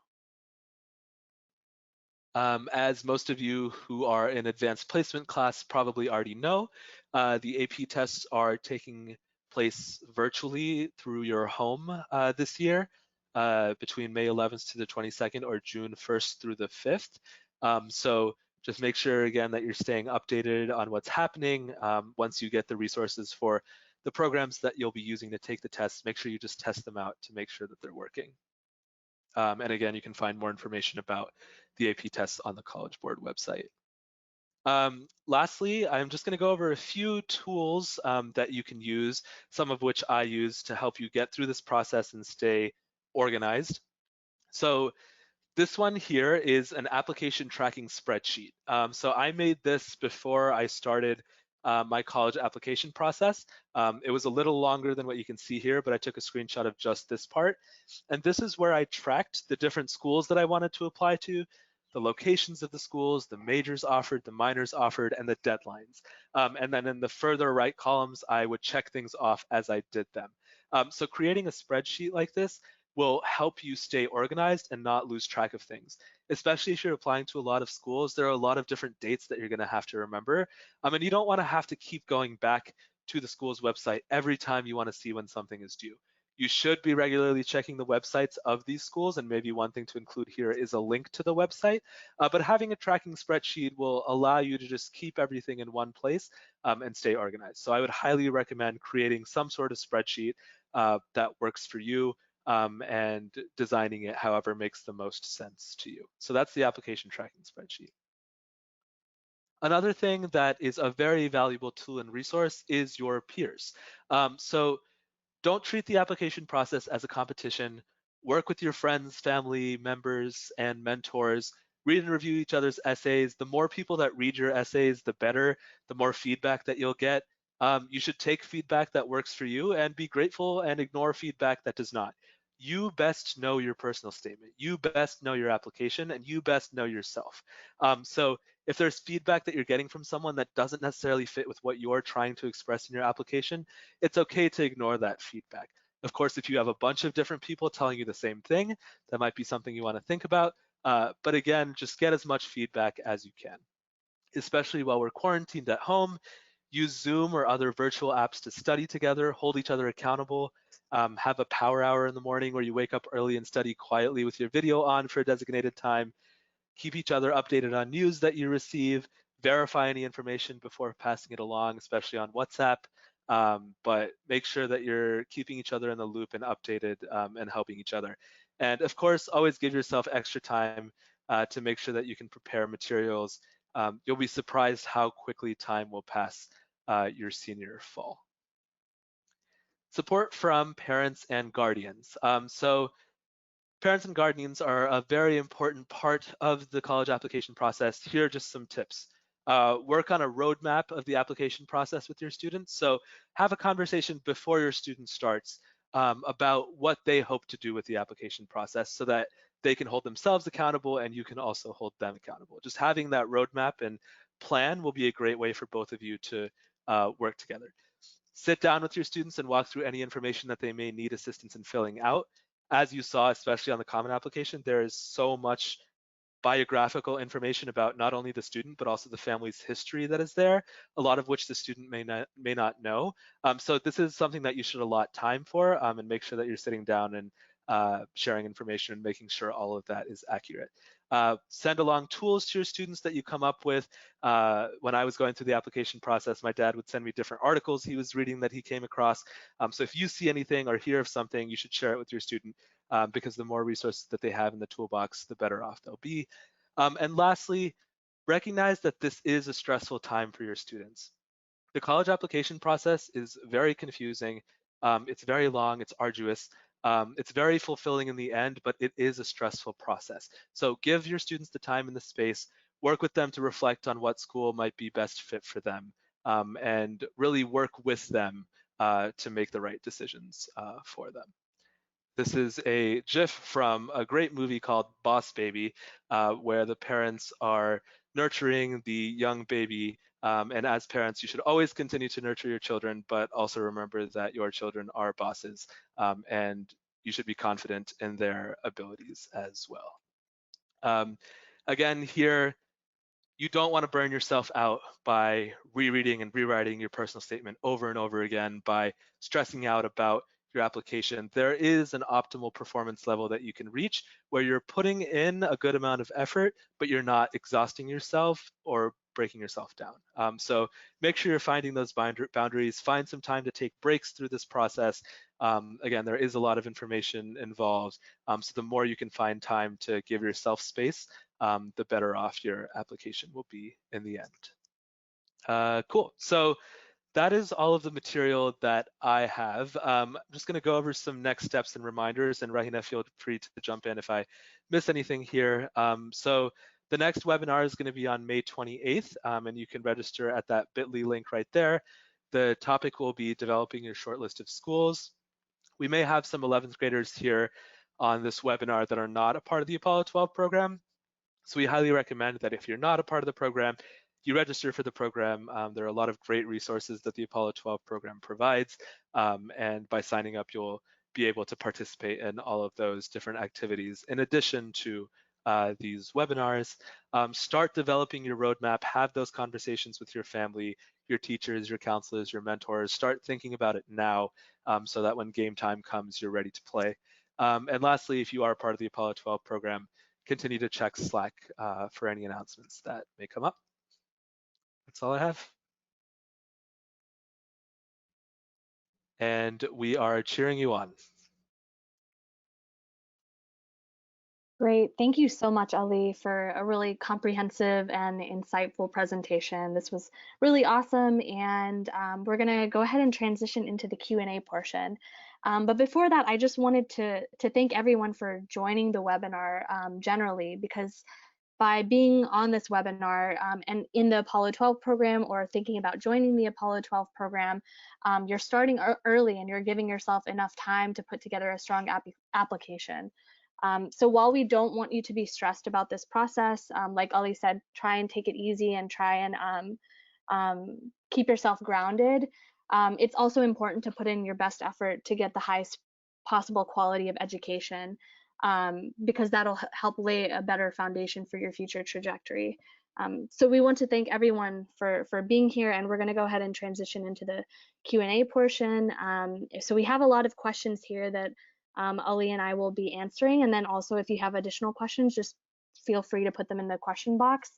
As most of you who are in advanced placement class probably already know, the AP tests are taking place virtually through your home this year, between May 11th to the 22nd or June 1st through the 5th. So just make sure again that you're staying updated on what's happening. Once you get the resources for the programs that you'll be using to take the tests, make sure you just test them out to make sure that they're working. And again, you can find more information about the AP tests on the College Board website. Lastly, I'm just going to go over a few tools that you can use, some of which I use to help you get through this process and stay organized. So this one here is an application tracking spreadsheet. So I made this before I started my college application process. It was a little longer than what you can see here, but I took a screenshot of just this part. And this is where I tracked the different schools that I wanted to apply to, the locations of the schools, the majors offered, the minors offered, and the deadlines. And then in the further right columns, I would check things off as I did them. So creating a spreadsheet like this will help you stay organized and not lose track of things. Especially if you're applying to a lot of schools, there are a lot of different dates that you're going to have to remember. And you don't want to have to keep going back to the school's website every time you want to see when something is due. You should be regularly checking the websites of these schools, and maybe one thing to include here is a link to the website. But having a tracking spreadsheet will allow you to just keep everything in one place and stay organized. So I would highly recommend creating some sort of spreadsheet that works for you and designing it however makes the most sense to you. So that's the application tracking spreadsheet. Another thing that is a very valuable tool and resource is your peers. So don't treat the application process as a competition. Work with your friends, family members, and mentors. Read and review each other's essays. The more people that read your essays, the better, the more feedback that you'll get. You should take feedback that works for you and be grateful and ignore feedback that does not. You best know your personal statement. You best know your application, and you best know yourself. So if there's feedback that you're getting from someone that doesn't necessarily fit with what you're trying to express in your application, it's okay to ignore that feedback. Of course, if you have a bunch of different people telling you the same thing, that might be something you want to think about. But again, just get as much feedback as you can, especially while we're quarantined at home. Use Zoom or other virtual apps to study together, hold each other accountable, have a power hour in the morning where you wake up early and study quietly with your video on for a designated time. Keep each other updated on news that you receive, verify any information before passing it along, especially on WhatsApp. But make sure that you're keeping each other in the loop and updated and helping each other. And of course, always give yourself extra time to make sure that you can prepare materials. You'll be surprised how quickly time will pass your senior fall. Support from parents and guardians. So parents and guardians are a very important part of the college application process. Here are just some tips. Work on a roadmap of the application process with your students. So have a conversation before your student starts about what they hope to do with the application process so that they can hold themselves accountable and you can also hold them accountable. Just having that roadmap and plan will be a great way for both of you to work together. Sit down with your students and walk through any information that they may need assistance in filling out. As you saw, especially on the Common Application, there is so much biographical information about not only the student, but also the family's history that is there, a lot of which the student may not know. So this is something that you should allot time for and make sure that you're sitting down and sharing information and making sure all of that is accurate. Send along tools to your students that you come up with. When I was going through the application process, my dad would send me different articles he was reading that he came across. So if you see anything or hear of something, you should share it with your student because the more resources that they have in the toolbox, the better off they'll be. And lastly, recognize that this is a stressful time for your students. The college application process is very confusing. It's very long, it's arduous. It's very fulfilling in the end, but it is a stressful process. So give your students the time and the space, work with them to reflect on what school might be best fit for them, and really work with them to make the right decisions for them. This is a GIF from a great movie called Boss Baby, where the parents are nurturing the young baby. And as parents, you should always continue to nurture your children, but also remember that your children are bosses and you should be confident in their abilities as well. Again, here, you don't want to burn yourself out by rereading and rewriting your personal statement over and over again, by stressing out about your application. There is an optimal performance level that you can reach where you're putting in a good amount of effort, but you're not exhausting yourself or breaking yourself down. So make sure you're finding those boundaries, find some time to take breaks through this process. Again, there is a lot of information involved. So the more you can find time to give yourself space, the better off your application will be in the end. Cool. So that is all of the material that I have. I'm just going to go over some next steps and reminders, and Rahina, feel free to jump in if I miss anything here. So the next webinar is going to be on May 28th, and you can register at that bit.ly link right there. The topic will be developing your short list of schools. We may have some 11th graders here on this webinar that are not a part of the Apollo 12 program. So we highly recommend that if you're not a part of the program, you register for the program. There are a lot of great resources that the Apollo 12 program provides, and by signing up, you'll be able to participate in all of those different activities in addition to these webinars. Start developing your roadmap, have those conversations with your family, your teachers, your counselors, your mentors. Start thinking about it now so that when game time comes, you're ready to play. And lastly, if you are part of the Apollo 12 program, continue to check Slack for any announcements that may come up. That's all I have. And we are cheering you on. Great. Thank you so much, Ali, for a really comprehensive and insightful presentation. This was really awesome, and we're going to go ahead and transition into the Q&A portion. But before that, I just wanted to thank everyone for joining the webinar generally, because by being on this webinar and in the Apollo 12 program or thinking about joining the Apollo 12 program, you're starting early and you're giving yourself enough time to put together a strong application. So while we don't want you to be stressed about this process, like Ali said, try and take it easy and try and keep yourself grounded. It's also important to put in your best effort to get the highest possible quality of education, because that'll help lay a better foundation for your future trajectory. So we want to thank everyone for being here, and we're going to go ahead and transition into the Q&A portion. So we have a lot of questions here that Ali and I will be answering, and then also if you have additional questions, just feel free to put them in the question box.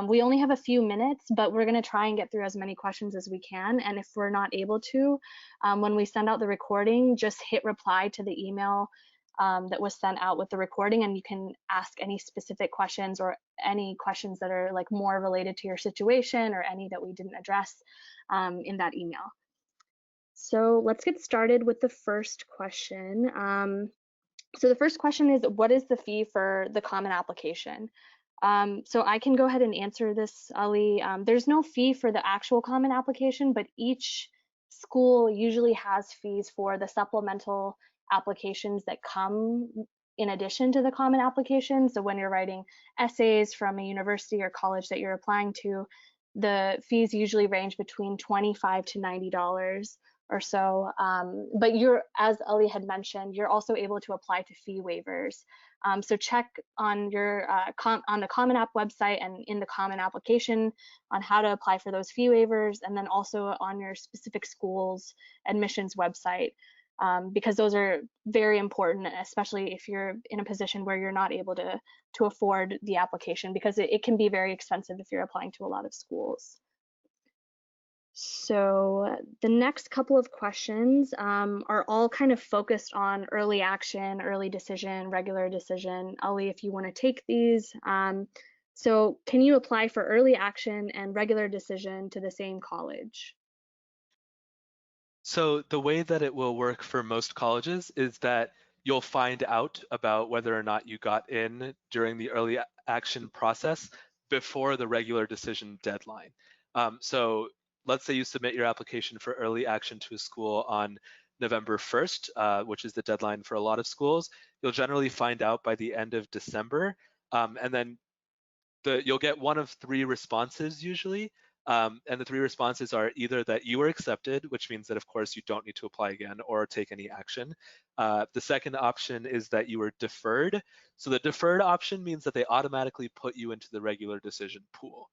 We only have a few minutes, but we're going to try and get through as many questions as we can, and if we're not able to, when we send out the recording, just hit reply to the email that was sent out with the recording, and you can ask any specific questions or any questions that are like more related to your situation or any that we didn't address in that email. So let's get started with the first question. So the first question is, what is the fee for the Common Application? So I can go ahead and answer this, Ali. There's no fee for the actual Common Application, but each school usually has fees for the supplemental applications that come in addition to the Common Application. So when you're writing essays from a university or college that you're applying to, the fees usually range between $25 to $90 or so. But you're, as Ali had mentioned, you're also able to apply to fee waivers. So check on your on the Common App website and in the Common Application on how to apply for those fee waivers, and then also on your specific school's admissions website, because those are very important, especially if you're in a position where you're not able to afford the application, because it can be very expensive if you're applying to a lot of schools. So the next couple of questions are all kind of focused on early action, early decision, regular decision. Ali, if you want to take these. So can you apply for early action and regular decision to the same college? So the way that it will work for most colleges is that you'll find out about whether or not you got in during the early action process before the regular decision deadline. So let's say you submit your application for early action to a school on November 1st, which is the deadline for a lot of schools. You'll generally find out by the end of December, and then you'll get one of three responses usually. And the three responses are either that you were accepted, which means that of course you don't need to apply again or take any action. The second option is that you were deferred. So the deferred option means that they automatically put you into the regular decision pool.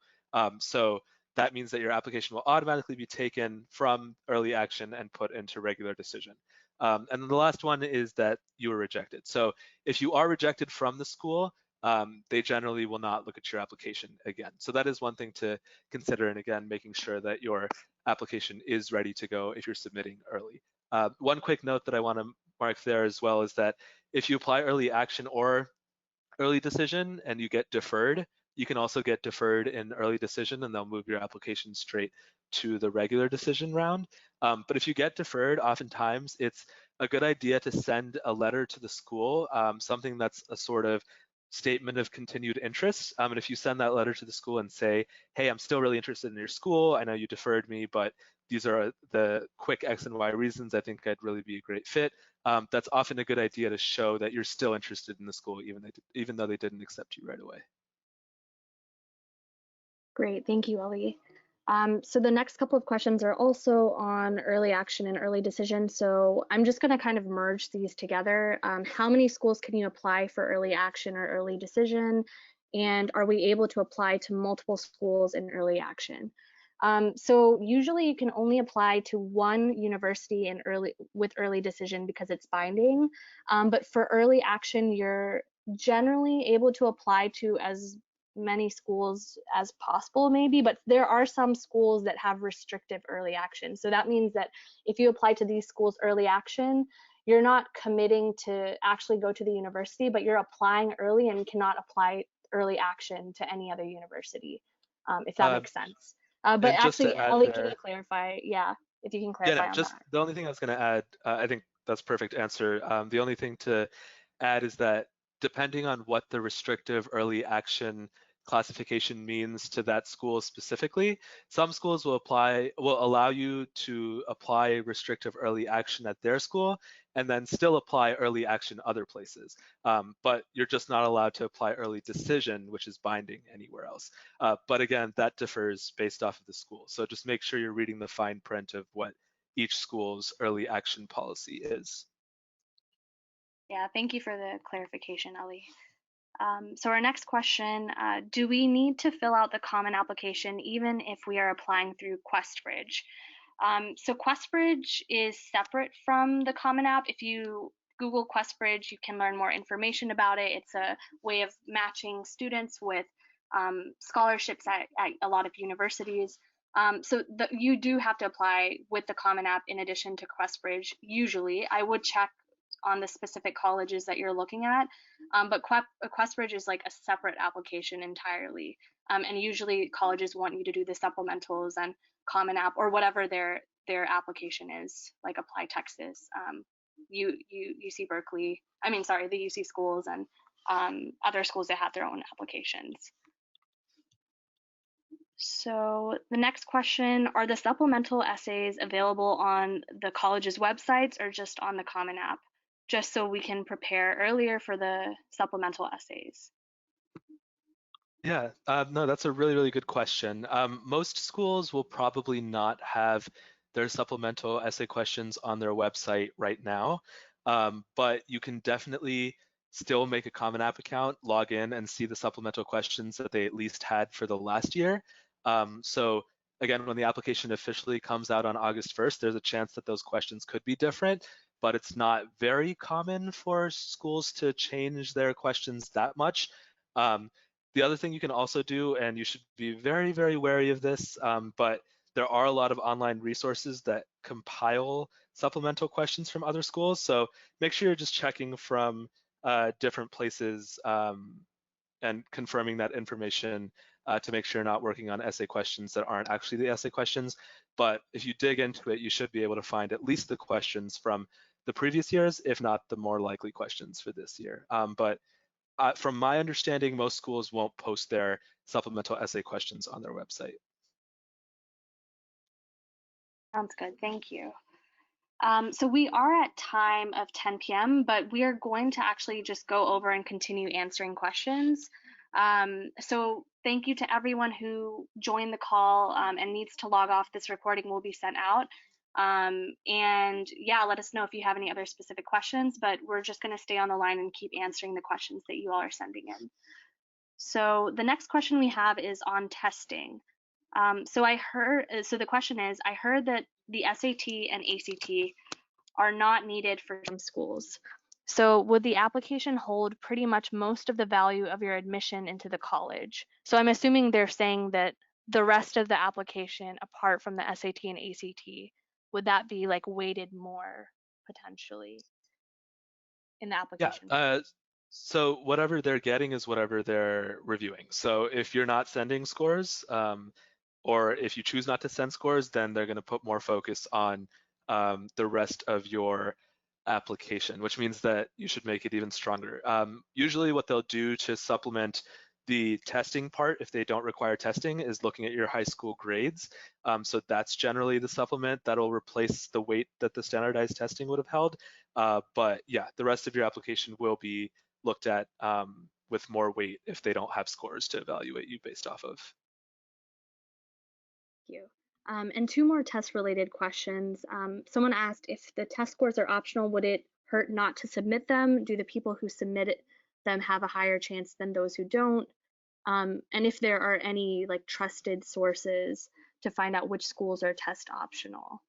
So that means that your application will automatically be taken from early action and put into regular decision. And then the last one is that you were rejected. So if you are rejected from the school, they generally will not look at your application again. So that is one thing to consider, and again, making sure that your application is ready to go if you're submitting early. One quick note that I want to mark there as well is that if you apply early action or early decision and you get deferred, You can also get deferred in early decision, and they'll move your application straight to the regular decision round. But if you get deferred, oftentimes it's a good idea to send a letter to the school, something that's a sort of statement of continued interest. And if you send that letter to the school and say, hey, I'm still really interested in your school, I know you deferred me, but these are the quick X and Y reasons I think I'd really be a great fit. That's often a good idea to show that you're still interested in the school, even though they didn't accept you right away. Great, thank you, Ellie. So the next couple of questions are also on early action and early decision. So I'm just going to kind of merge these together. How many schools can you apply for early action or early decision? And are we able to apply to multiple schools in early action? So usually you can only apply to one university in with early decision because it's binding. But for early action, you're generally able to apply to as many schools as possible maybe, but there are some schools that have restrictive early action. So that means that if you apply to these schools early action, you're not committing to actually go to the university, but you're applying early and cannot apply early action to any other university, if that Uh, makes sense. But and just actually, to add Ellie, can you there, clarify? Yeah, if you can yeah, no, clarify on just that. the only thing I was going to add, I think that's perfect answer. The only thing to add is that depending on what the restrictive early action classification means to that school specifically, some schools will allow you to apply restrictive early action at their school and then still apply early action other places. But you're just not allowed to apply early decision, which is binding anywhere else. But again, that differs based off of the school. So just make sure you're reading the fine print of what each school's early action policy is. Yeah, thank you for the clarification, Ellie. So our next question, do we need to fill out the common application even if we are applying through QuestBridge? So QuestBridge is separate from the Common App. If you Google QuestBridge, you can learn more information about it. It's a way of matching students with scholarships at a lot of universities. You do have to apply with the Common App in addition to QuestBridge. Usually, I would check on the specific colleges that you're looking at, but QuestBridge is like a separate application entirely. And usually colleges want you to do the supplementals and Common App or whatever their application is, like Apply Texas, UC Berkeley. I mean, sorry, the UC schools and other schools that have their own applications. So the next question, are the supplemental essays available on the college's websites or just on the Common App? Just so we can prepare earlier for the supplemental essays. Yeah, no, that's a really, really good question. Most schools will probably not have their supplemental essay questions on their website right now, but you can definitely still make a Common App account, log in, and see the supplemental questions that they at least had for the last year. So again, when the application officially comes out on August 1st, there's a chance that those questions could be different, but it's not very common for schools to change their questions that much. The other thing you can also do, and you should be very, very wary of this, but there are a lot of online resources that compile supplemental questions from other schools. So make sure you're just checking from different places and confirming that information to make sure you're not working on essay questions that aren't actually the essay questions. But if you dig into it, you should be able to find at least the questions from the previous years, if not the more likely questions for this year. But from my understanding, most schools won't post their supplemental essay questions on their website. Sounds good, thank you. So we are at time of 10 p.m., but we are going to actually just go over and continue answering questions. So thank you to everyone who joined the call and needs to log off. This recording will be sent out. And yeah, let us know if you have any other specific questions, but we're just going to stay on the line and keep answering the questions that you all are sending in. So the next question we have is on testing. So the question is, I heard that the SAT and ACT are not needed for some schools. So would the application hold pretty much most of the value of your admission into the college? So I'm assuming they're saying that the rest of the application, apart from the SAT and ACT, would that be like weighted more potentially in the Yeah, application? So whatever they're getting is whatever they're reviewing. So if you're not sending scores, or if you choose not to send scores, then they're going to put more focus on the rest of your application, which means that you should make it even stronger. Usually what they'll do to supplement the testing part, if they don't require testing, is looking at your high school grades. So that's generally the supplement that'll replace the weight that the standardized testing would have held. But yeah, the rest of your application will be looked at with more weight if they don't have scores to evaluate you based off of. You. And two more test-related questions. Someone asked if the test scores are optional, would it hurt not to submit them? Do the people who them have a higher chance than those who don't? And if there are any like trusted sources to find out which schools are test optional.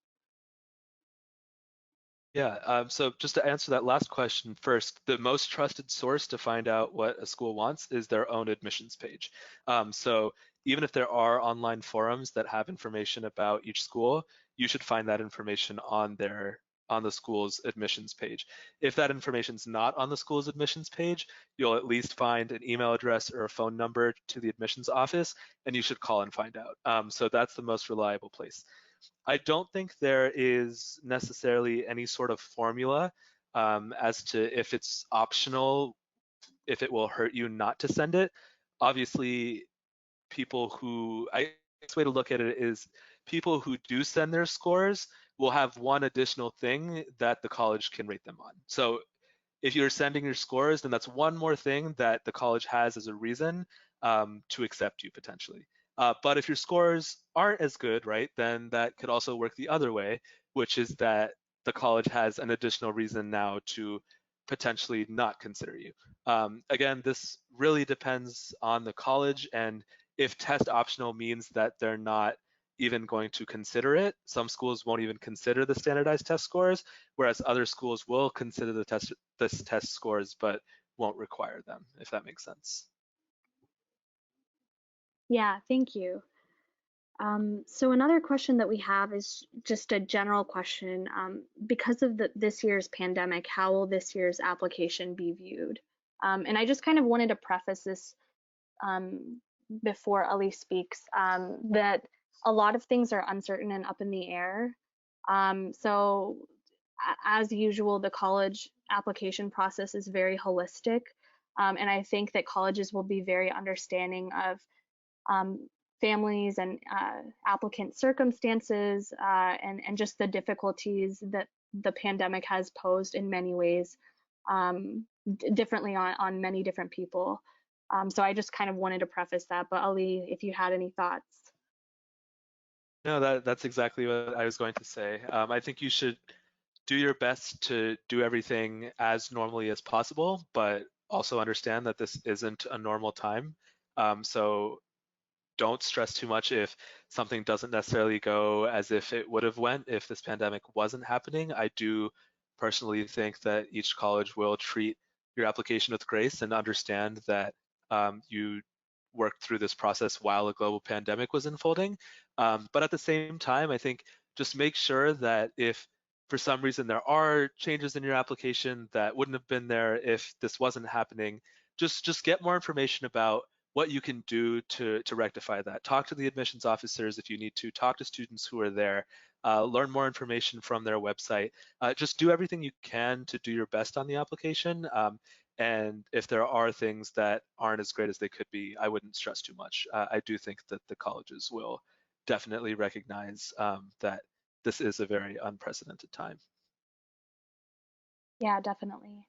Yeah, so just to answer that last question first, the most trusted source to find out what a school wants is their own admissions page. So even if there are online forums that have information about each school, you should find that information on the school's admissions page. If that information's not on the school's admissions page, you'll at least find an email address or a phone number to the admissions office, and you should call and find out. So that's the most reliable place. I don't think there is necessarily any sort of formula as to if it's optional, if it will hurt you not to send it. Obviously, I guess way to look at it is people who do send their scores will have one additional thing that the college can rate them on. So if you're sending your scores, then that's one more thing that the college has as a reason to accept you potentially. But if your scores aren't as good, right, then that could also work the other way, which is that the college has an additional reason now to potentially not consider you. Again, this really depends on the college, and if test optional means that they're not even going to consider it, some schools won't even consider the standardized test scores, whereas other schools will consider this test scores but won't require them, if that makes sense. Yeah, thank you. So another question that we have is just a general question. Because of this year's pandemic, how will this year's application be viewed? And I just kind of wanted to preface this um, before Ali speaks, that a lot of things are uncertain and up in the air. So as usual, the college application process is very holistic. And I think that colleges will be very understanding of um, families and applicant circumstances and just the difficulties that the pandemic has posed in many ways differently on many different people. So I just kind of wanted to preface that, but Ali, if you had any thoughts. No, that's exactly what I was going to say. I think you should do your best to do everything as normally as possible, but also understand that this isn't a normal time. So don't stress too much if something doesn't necessarily go as if it would have went if this pandemic wasn't happening. I do personally think that each college will treat your application with grace and understand that you worked through this process while a global pandemic was unfolding. But at the same time, I think just make sure that if for some reason there are changes in your application that wouldn't have been there if this wasn't happening, just get more information about what you can do to rectify that. Talk to the admissions officers if you need to, talk to students who are there, learn more information from their website. Just do everything you can to do your best on the application. And if there are things that aren't as great as they could be, I wouldn't stress too much. I do think that the colleges will definitely recognize that this is a very unprecedented time. Yeah, definitely.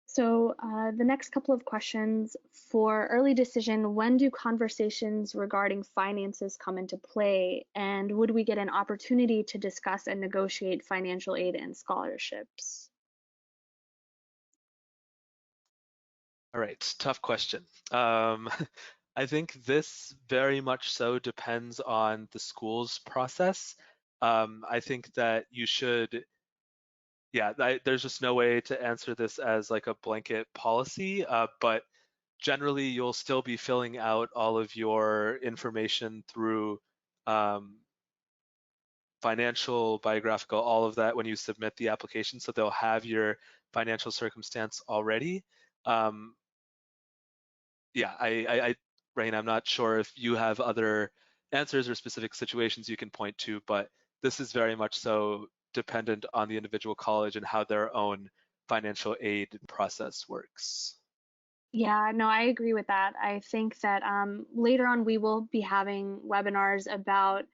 So the next couple of questions for early decision, when do conversations regarding finances come into play? And would we get an opportunity to discuss and negotiate financial aid and scholarships? All right, tough question. Um, I think this very much so depends on the school's process. I think that you should, yeah, there's just no way to answer this as like a blanket policy, but generally you'll still be filling out all of your information through um, financial, biographical, all of that when you submit the application. So they'll have your financial circumstance already. Um, yeah, Rain, I'm not sure if you have other answers or specific situations you can point to, but this is very much so dependent on the individual college and how their own financial aid process works. Yeah, no, I agree with that. I think that later on we will be having webinars about,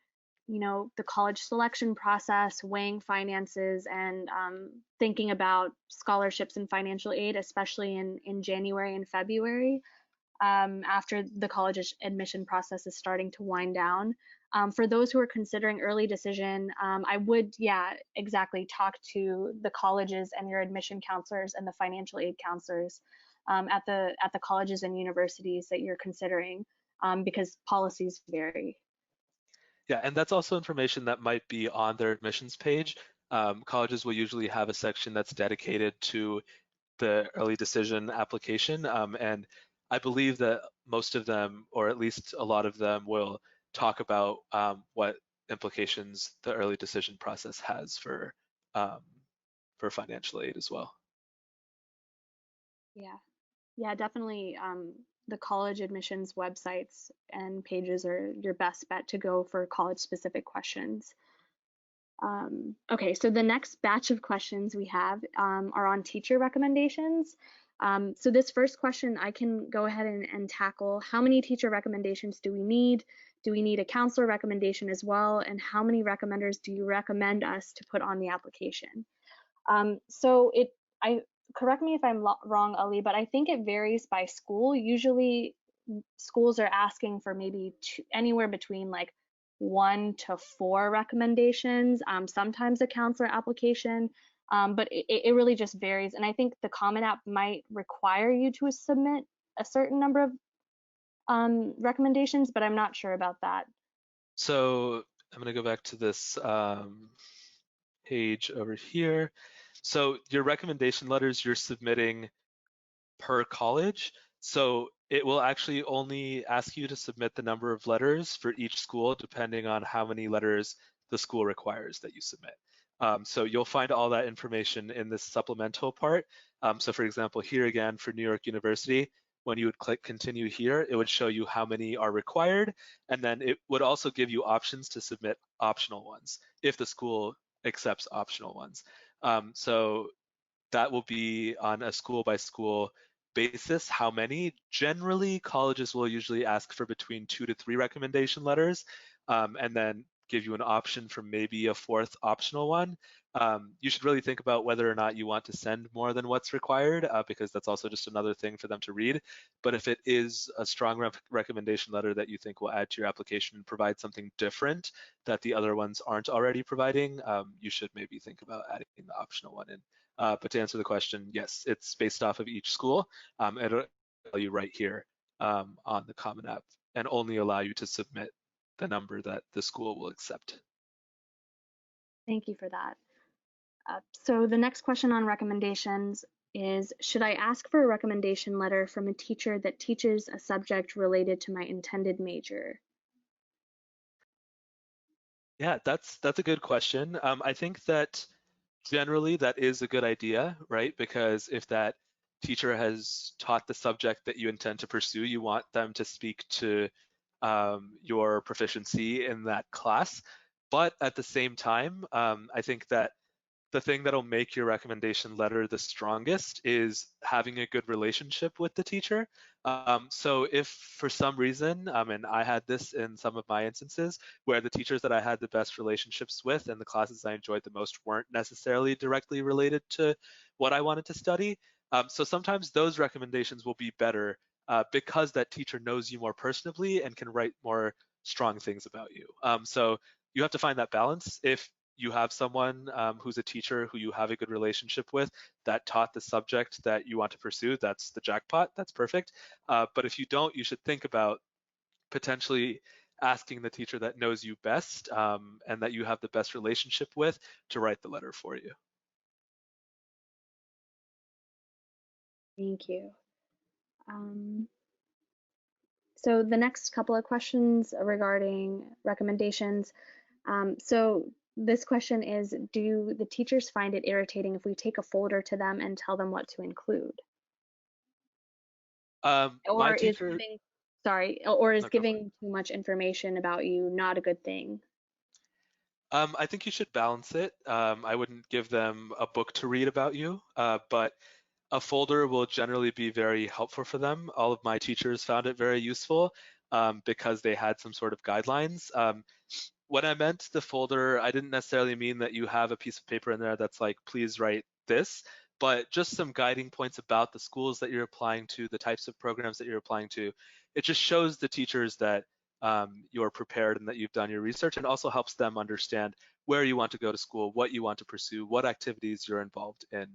the college selection process, weighing finances, and thinking about scholarships and financial aid, especially in January and February, after the college admission process is starting to wind down. For those who are considering early decision, I would, yeah, exactly, talk to the colleges and your admission counselors and the financial aid counselors at the colleges and universities that you're considering, because policies vary. Yeah, and that's also information that might be on their admissions page. Colleges will usually have a section that's dedicated to the early decision application. And I believe that most of them, or at least a lot of them, will talk about what implications the early decision process has um, for financial aid as well. Yeah, yeah, definitely. The college admissions websites and pages are your best bet to go for college specific questions. Okay, so the next batch of questions we have are on teacher recommendations. So this first question I can go ahead and tackle. How many teacher recommendations do we need? Do we need a counselor recommendation as well? And how many recommenders do you recommend us to put on the application? So I correct me if I'm wrong, Ali, but I think it varies by school. Usually, schools are asking for maybe anywhere between like 1 to 4 recommendations. Sometimes a counselor application, but it really just varies. And I think the Common App might require you to submit a certain number of recommendations, but I'm not sure about that. So I'm going to go back to this page over here. So your recommendation letters you're submitting per college. So it will actually only ask you to submit the number of letters for each school, depending on how many letters the school requires that you submit. So you'll find all that information in this supplemental part. So for example, here again for New York University, when you would click continue here, it would show you how many are required. And then it would also give you options to submit optional ones if the school accepts optional ones. So that will be on a school by school basis. How many? Generally, colleges will usually ask for between 2 to 3 recommendation letters, and then give you an option for maybe a fourth optional one. You should really think about whether or not you want to send more than what's required, because that's also just another thing for them to read. But if it is a strong recommendation letter that you think will add to your application and provide something different that the other ones aren't already providing, you should maybe think about adding the optional one in. But to answer the question, yes, it's based off of each school. It'll tell you right here on the Common App and only allow you to submit the number that the school will accept. Thank you for that. So the next question on recommendations is, should I ask for a recommendation letter from a teacher that teaches a subject related to my intended major? Yeah, that's a good question. I think that generally that is a good idea, right? Because if that teacher has taught the subject that you intend to pursue, you want them to speak to your proficiency in that class. But at the same time, I think that the thing that'll make your recommendation letter the strongest is having a good relationship with the teacher. So if for some reason, and I had this in some of my instances, where the teachers that I had the best relationships with and the classes I enjoyed the most weren't necessarily directly related to what I wanted to study. So sometimes those recommendations will be better because that teacher knows you more personally and can write more strong things about you. So you have to find that balance. If you have someone who's a teacher who you have a good relationship with that taught the subject that you want to pursue, that's the jackpot, that's perfect. But if you don't, you should think about potentially asking the teacher that knows you best and that you have the best relationship with to write the letter for you. Thank you. Um, so the next couple of questions regarding recommendations. So this question is, do the teachers find it irritating if we take a folder to them and tell them what to include? My Or is teacher, giving, sorry, or is no, go for it. giving too much information about you not a good thing? I think you should balance it. I wouldn't give them a book to read about you, but a folder will generally be very helpful for them. All of my teachers found it very useful because they had some sort of guidelines. When I meant the folder, I didn't necessarily mean that you have a piece of paper in there that's like, please write this, but just some guiding points about the schools that you're applying to, the types of programs that you're applying to. It just shows the teachers that you're prepared and that you've done your research, and also helps them understand where you want to go to school, what you want to pursue, what activities you're involved in.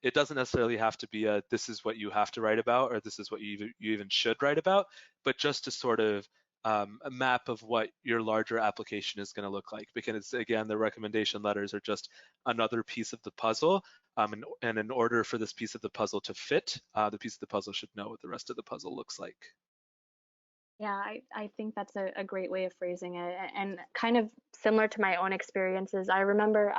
It doesn't necessarily have to be a this is what you have to write about or this is what you even should write about, but just to sort of a map of what your larger application is going to look like. Because again, the recommendation letters are just another piece of the puzzle. And in order for this piece of the puzzle to fit, the piece of the puzzle should know what the rest of the puzzle looks like. Yeah, I think that's a great way of phrasing it, and kind of similar to my own experiences. I remember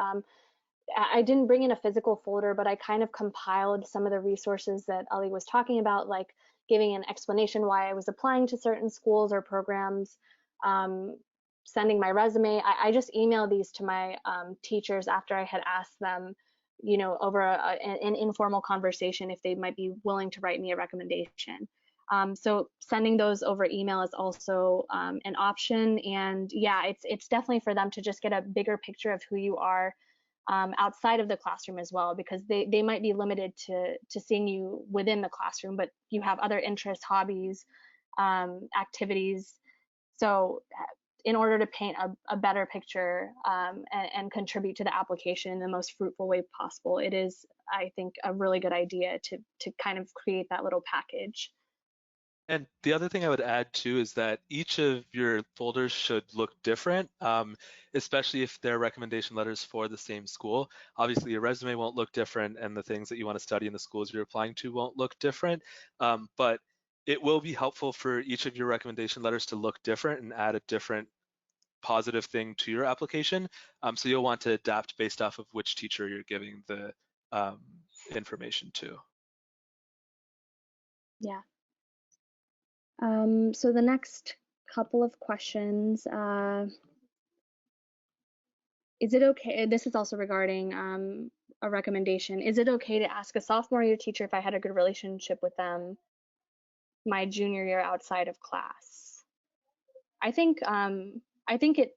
I didn't bring in a physical folder, but I kind of compiled some of the resources that Ali was talking about, like giving an explanation why I was applying to certain schools or programs, um, sending my resume. I just emailed these to my teachers after I had asked them, over an informal conversation if they might be willing to write me a recommendation. So sending those over email is also an option, and yeah, it's definitely for them to just get a bigger picture of who you are outside of the classroom as well, because they might be limited to seeing you within the classroom, but you have other interests, hobbies, activities. So in order to paint a better picture and contribute to the application in the most fruitful way possible, it is, I think, a really good idea to kind of create that little package. And the other thing I would add too is that each of your folders should look different, especially if they're recommendation letters for the same school. Obviously, your resume won't look different, and the things that you want to study in the schools you're applying to won't look different. But it will be helpful for each of your recommendation letters to look different and add a different positive thing to your application. So you'll want to adapt based off of which teacher you're giving the um, information to. Yeah. So the next couple of questions. Is it okay? This is also regarding a recommendation. Is it okay to ask a sophomore year teacher if I had a good relationship with them my junior year outside of class? I think it,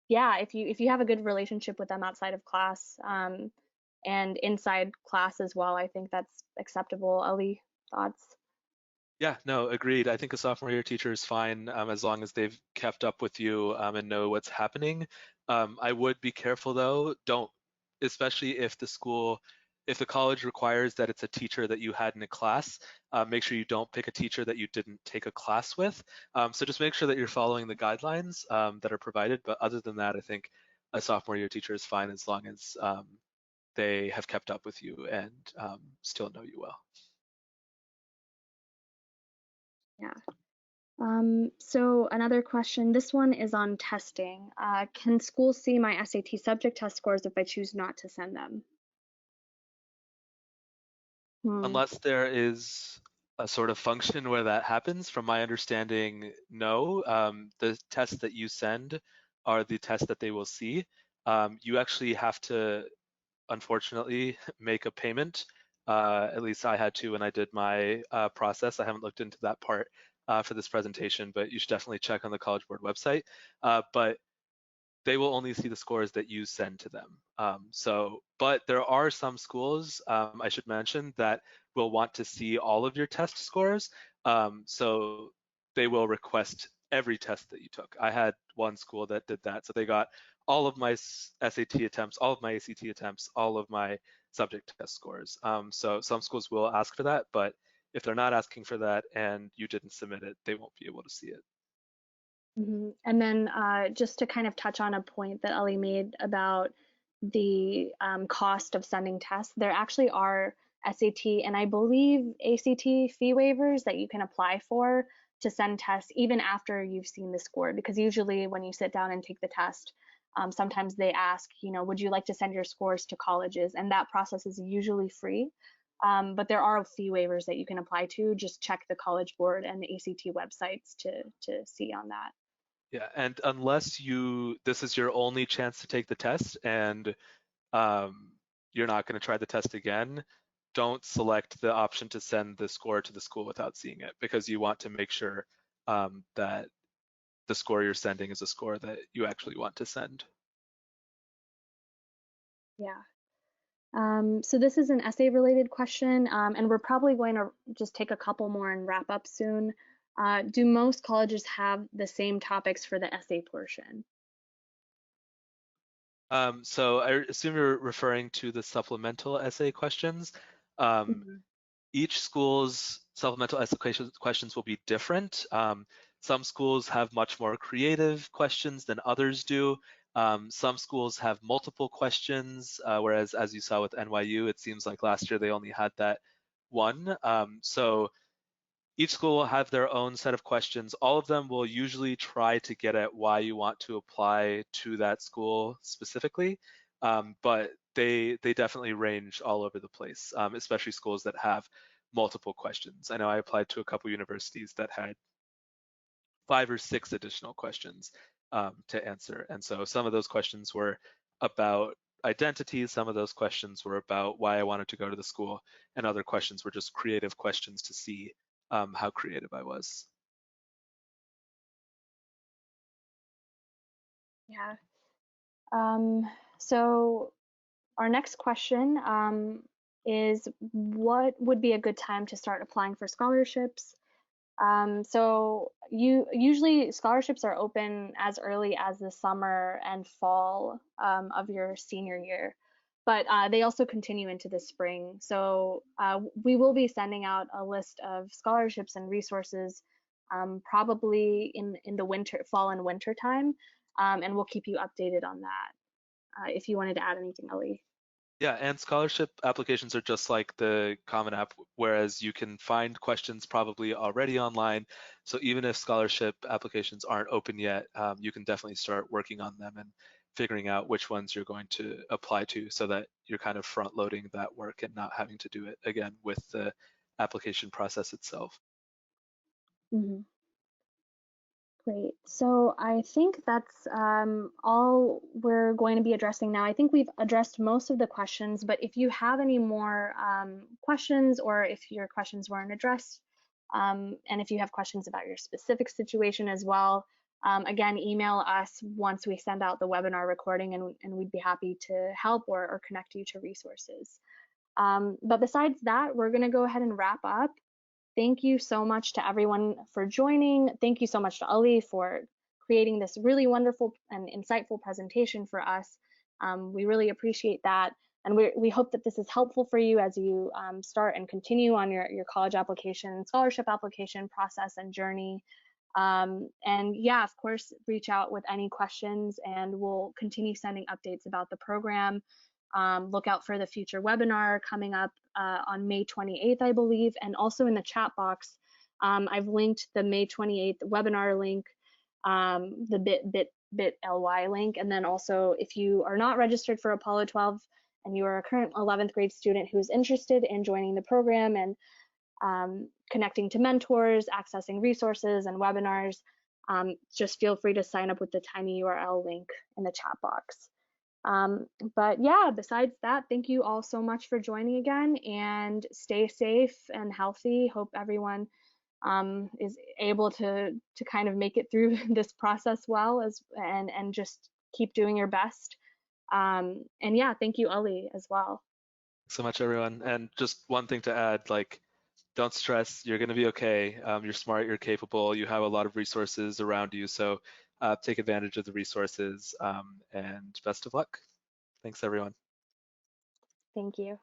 yeah, if you have a good relationship with them outside of class and inside class as well, I think that's acceptable. Ali, thoughts? Yeah, no, agreed. I think a sophomore year teacher is fine as long as they've kept up with you and know what's happening. I would be careful though. Don't, especially if the college requires that it's a teacher that you had in a class, make sure you don't pick a teacher that you didn't take a class with. So just make sure that you're following the guidelines that are provided. But other than that, I think a sophomore year teacher is fine as long as they have kept up with you and still know you well. Yeah. So another question, this one is on testing. Can schools see my SAT subject test scores if I choose not to send them? Hmm. Unless there is a sort of function where that happens, from my understanding, no. The tests that you send are the tests that they will see. You actually have to, unfortunately, make a payment. At least I had to when I did my process. I haven't looked into that part for this presentation, but you should definitely check on the College Board website. But they will only see the scores that you send to them. But there are some schools, I should mention, that will want to see all of your test scores. So they will request every test that you took. I had one school that did that. So they got all of my SAT attempts, all of my ACT attempts, all of my subject test scores. So some schools will ask for that, but if they're not asking for that and you didn't submit it, they won't be able to see it. And then just to kind of touch on a point that Ali made about the cost of sending tests, there actually are SAT and I believe ACT fee waivers that you can apply for to send tests even after you've seen the score. Because usually when you sit down and take the test, sometimes they ask, would you like to send your scores to colleges? And that process is usually free. But there are fee waivers that you can apply to. Just check the College Board and the ACT websites to see on that. Yeah, and unless this is your only chance to take the test and um, you're not going to try the test again, don't select the option to send the score to the school without seeing it, because you want to make sure that the score you're sending is a score that you actually want to send. Yeah. So this is an essay related question, and we're probably going to just take a couple more and wrap up soon. Do most colleges have the same topics for the essay portion? So I assume you're referring to the supplemental essay questions. Um, Mhm. each school's supplemental essay questions will be different. Some schools have much more creative questions than others do. Some schools have multiple questions, whereas as you saw with NYU, it seems like last year they only had that one. So each school will have their own set of questions. All of them will usually try to get at why you want to apply to that school specifically, but they definitely range all over the place, especially schools that have multiple questions. I know I applied to a couple universities that had 5 or 6 additional questions to answer, and so some of those questions were about identity, some of those questions were about why I wanted to go to the school, and other questions were just creative questions to see how creative I was. Yeah. Um, so our next question is what would be a good time to start applying for scholarships? So usually scholarships are open as early as the summer and fall of your senior year, but they also continue into the spring. So we will be sending out a list of scholarships and resources probably in the fall and winter time, and we'll keep you updated on that. If you wanted to add anything, Ali. Yeah, and scholarship applications are just like the Common App, whereas you can find questions probably already online. So even if scholarship applications aren't open yet, you can definitely start working on them and figuring out which ones you're going to apply to, so that you're kind of front loading that work and not having to do it again with the application process itself. Mhm. Great. So I think that's all we're going to be addressing now. I think we've addressed most of the questions, but if you have any more questions, or if your questions weren't addressed, and if you have questions about your specific situation as well, again, email us once we send out the webinar recording, and we'd be happy to help or connect you to resources. But besides that, we're going to go ahead and wrap up. Thank you so much to everyone for joining. Thank you so much to Ali for creating this really wonderful and insightful presentation for us. We really appreciate that. And we hope that this is helpful for you as you start and continue on your college application, scholarship application process and journey. And yeah, of course, reach out with any questions, and we'll continue sending updates about the program. Look out for the future webinar coming up on May 28th, I believe, and also in the chat box, I've linked the May 28th webinar link, the bit.ly link, and then also if you are not registered for Apollo 12 and you are a current 11th grade student who is interested in joining the program and connecting to mentors, accessing resources and webinars, just feel free to sign up with the tiny URL link in the chat box. But yeah, besides that, thank you all so much for joining again, and stay safe and healthy. Hope everyone is able to kind of make it through this process well, and just keep doing your best. And yeah, thank you, Ali, as well. Thanks so much, everyone. And just one thing to add, like, don't stress, you're going to be okay. You're smart, you're capable, you have a lot of resources around you. So take advantage of the resources, and best of luck. Thanks, everyone. Thank you.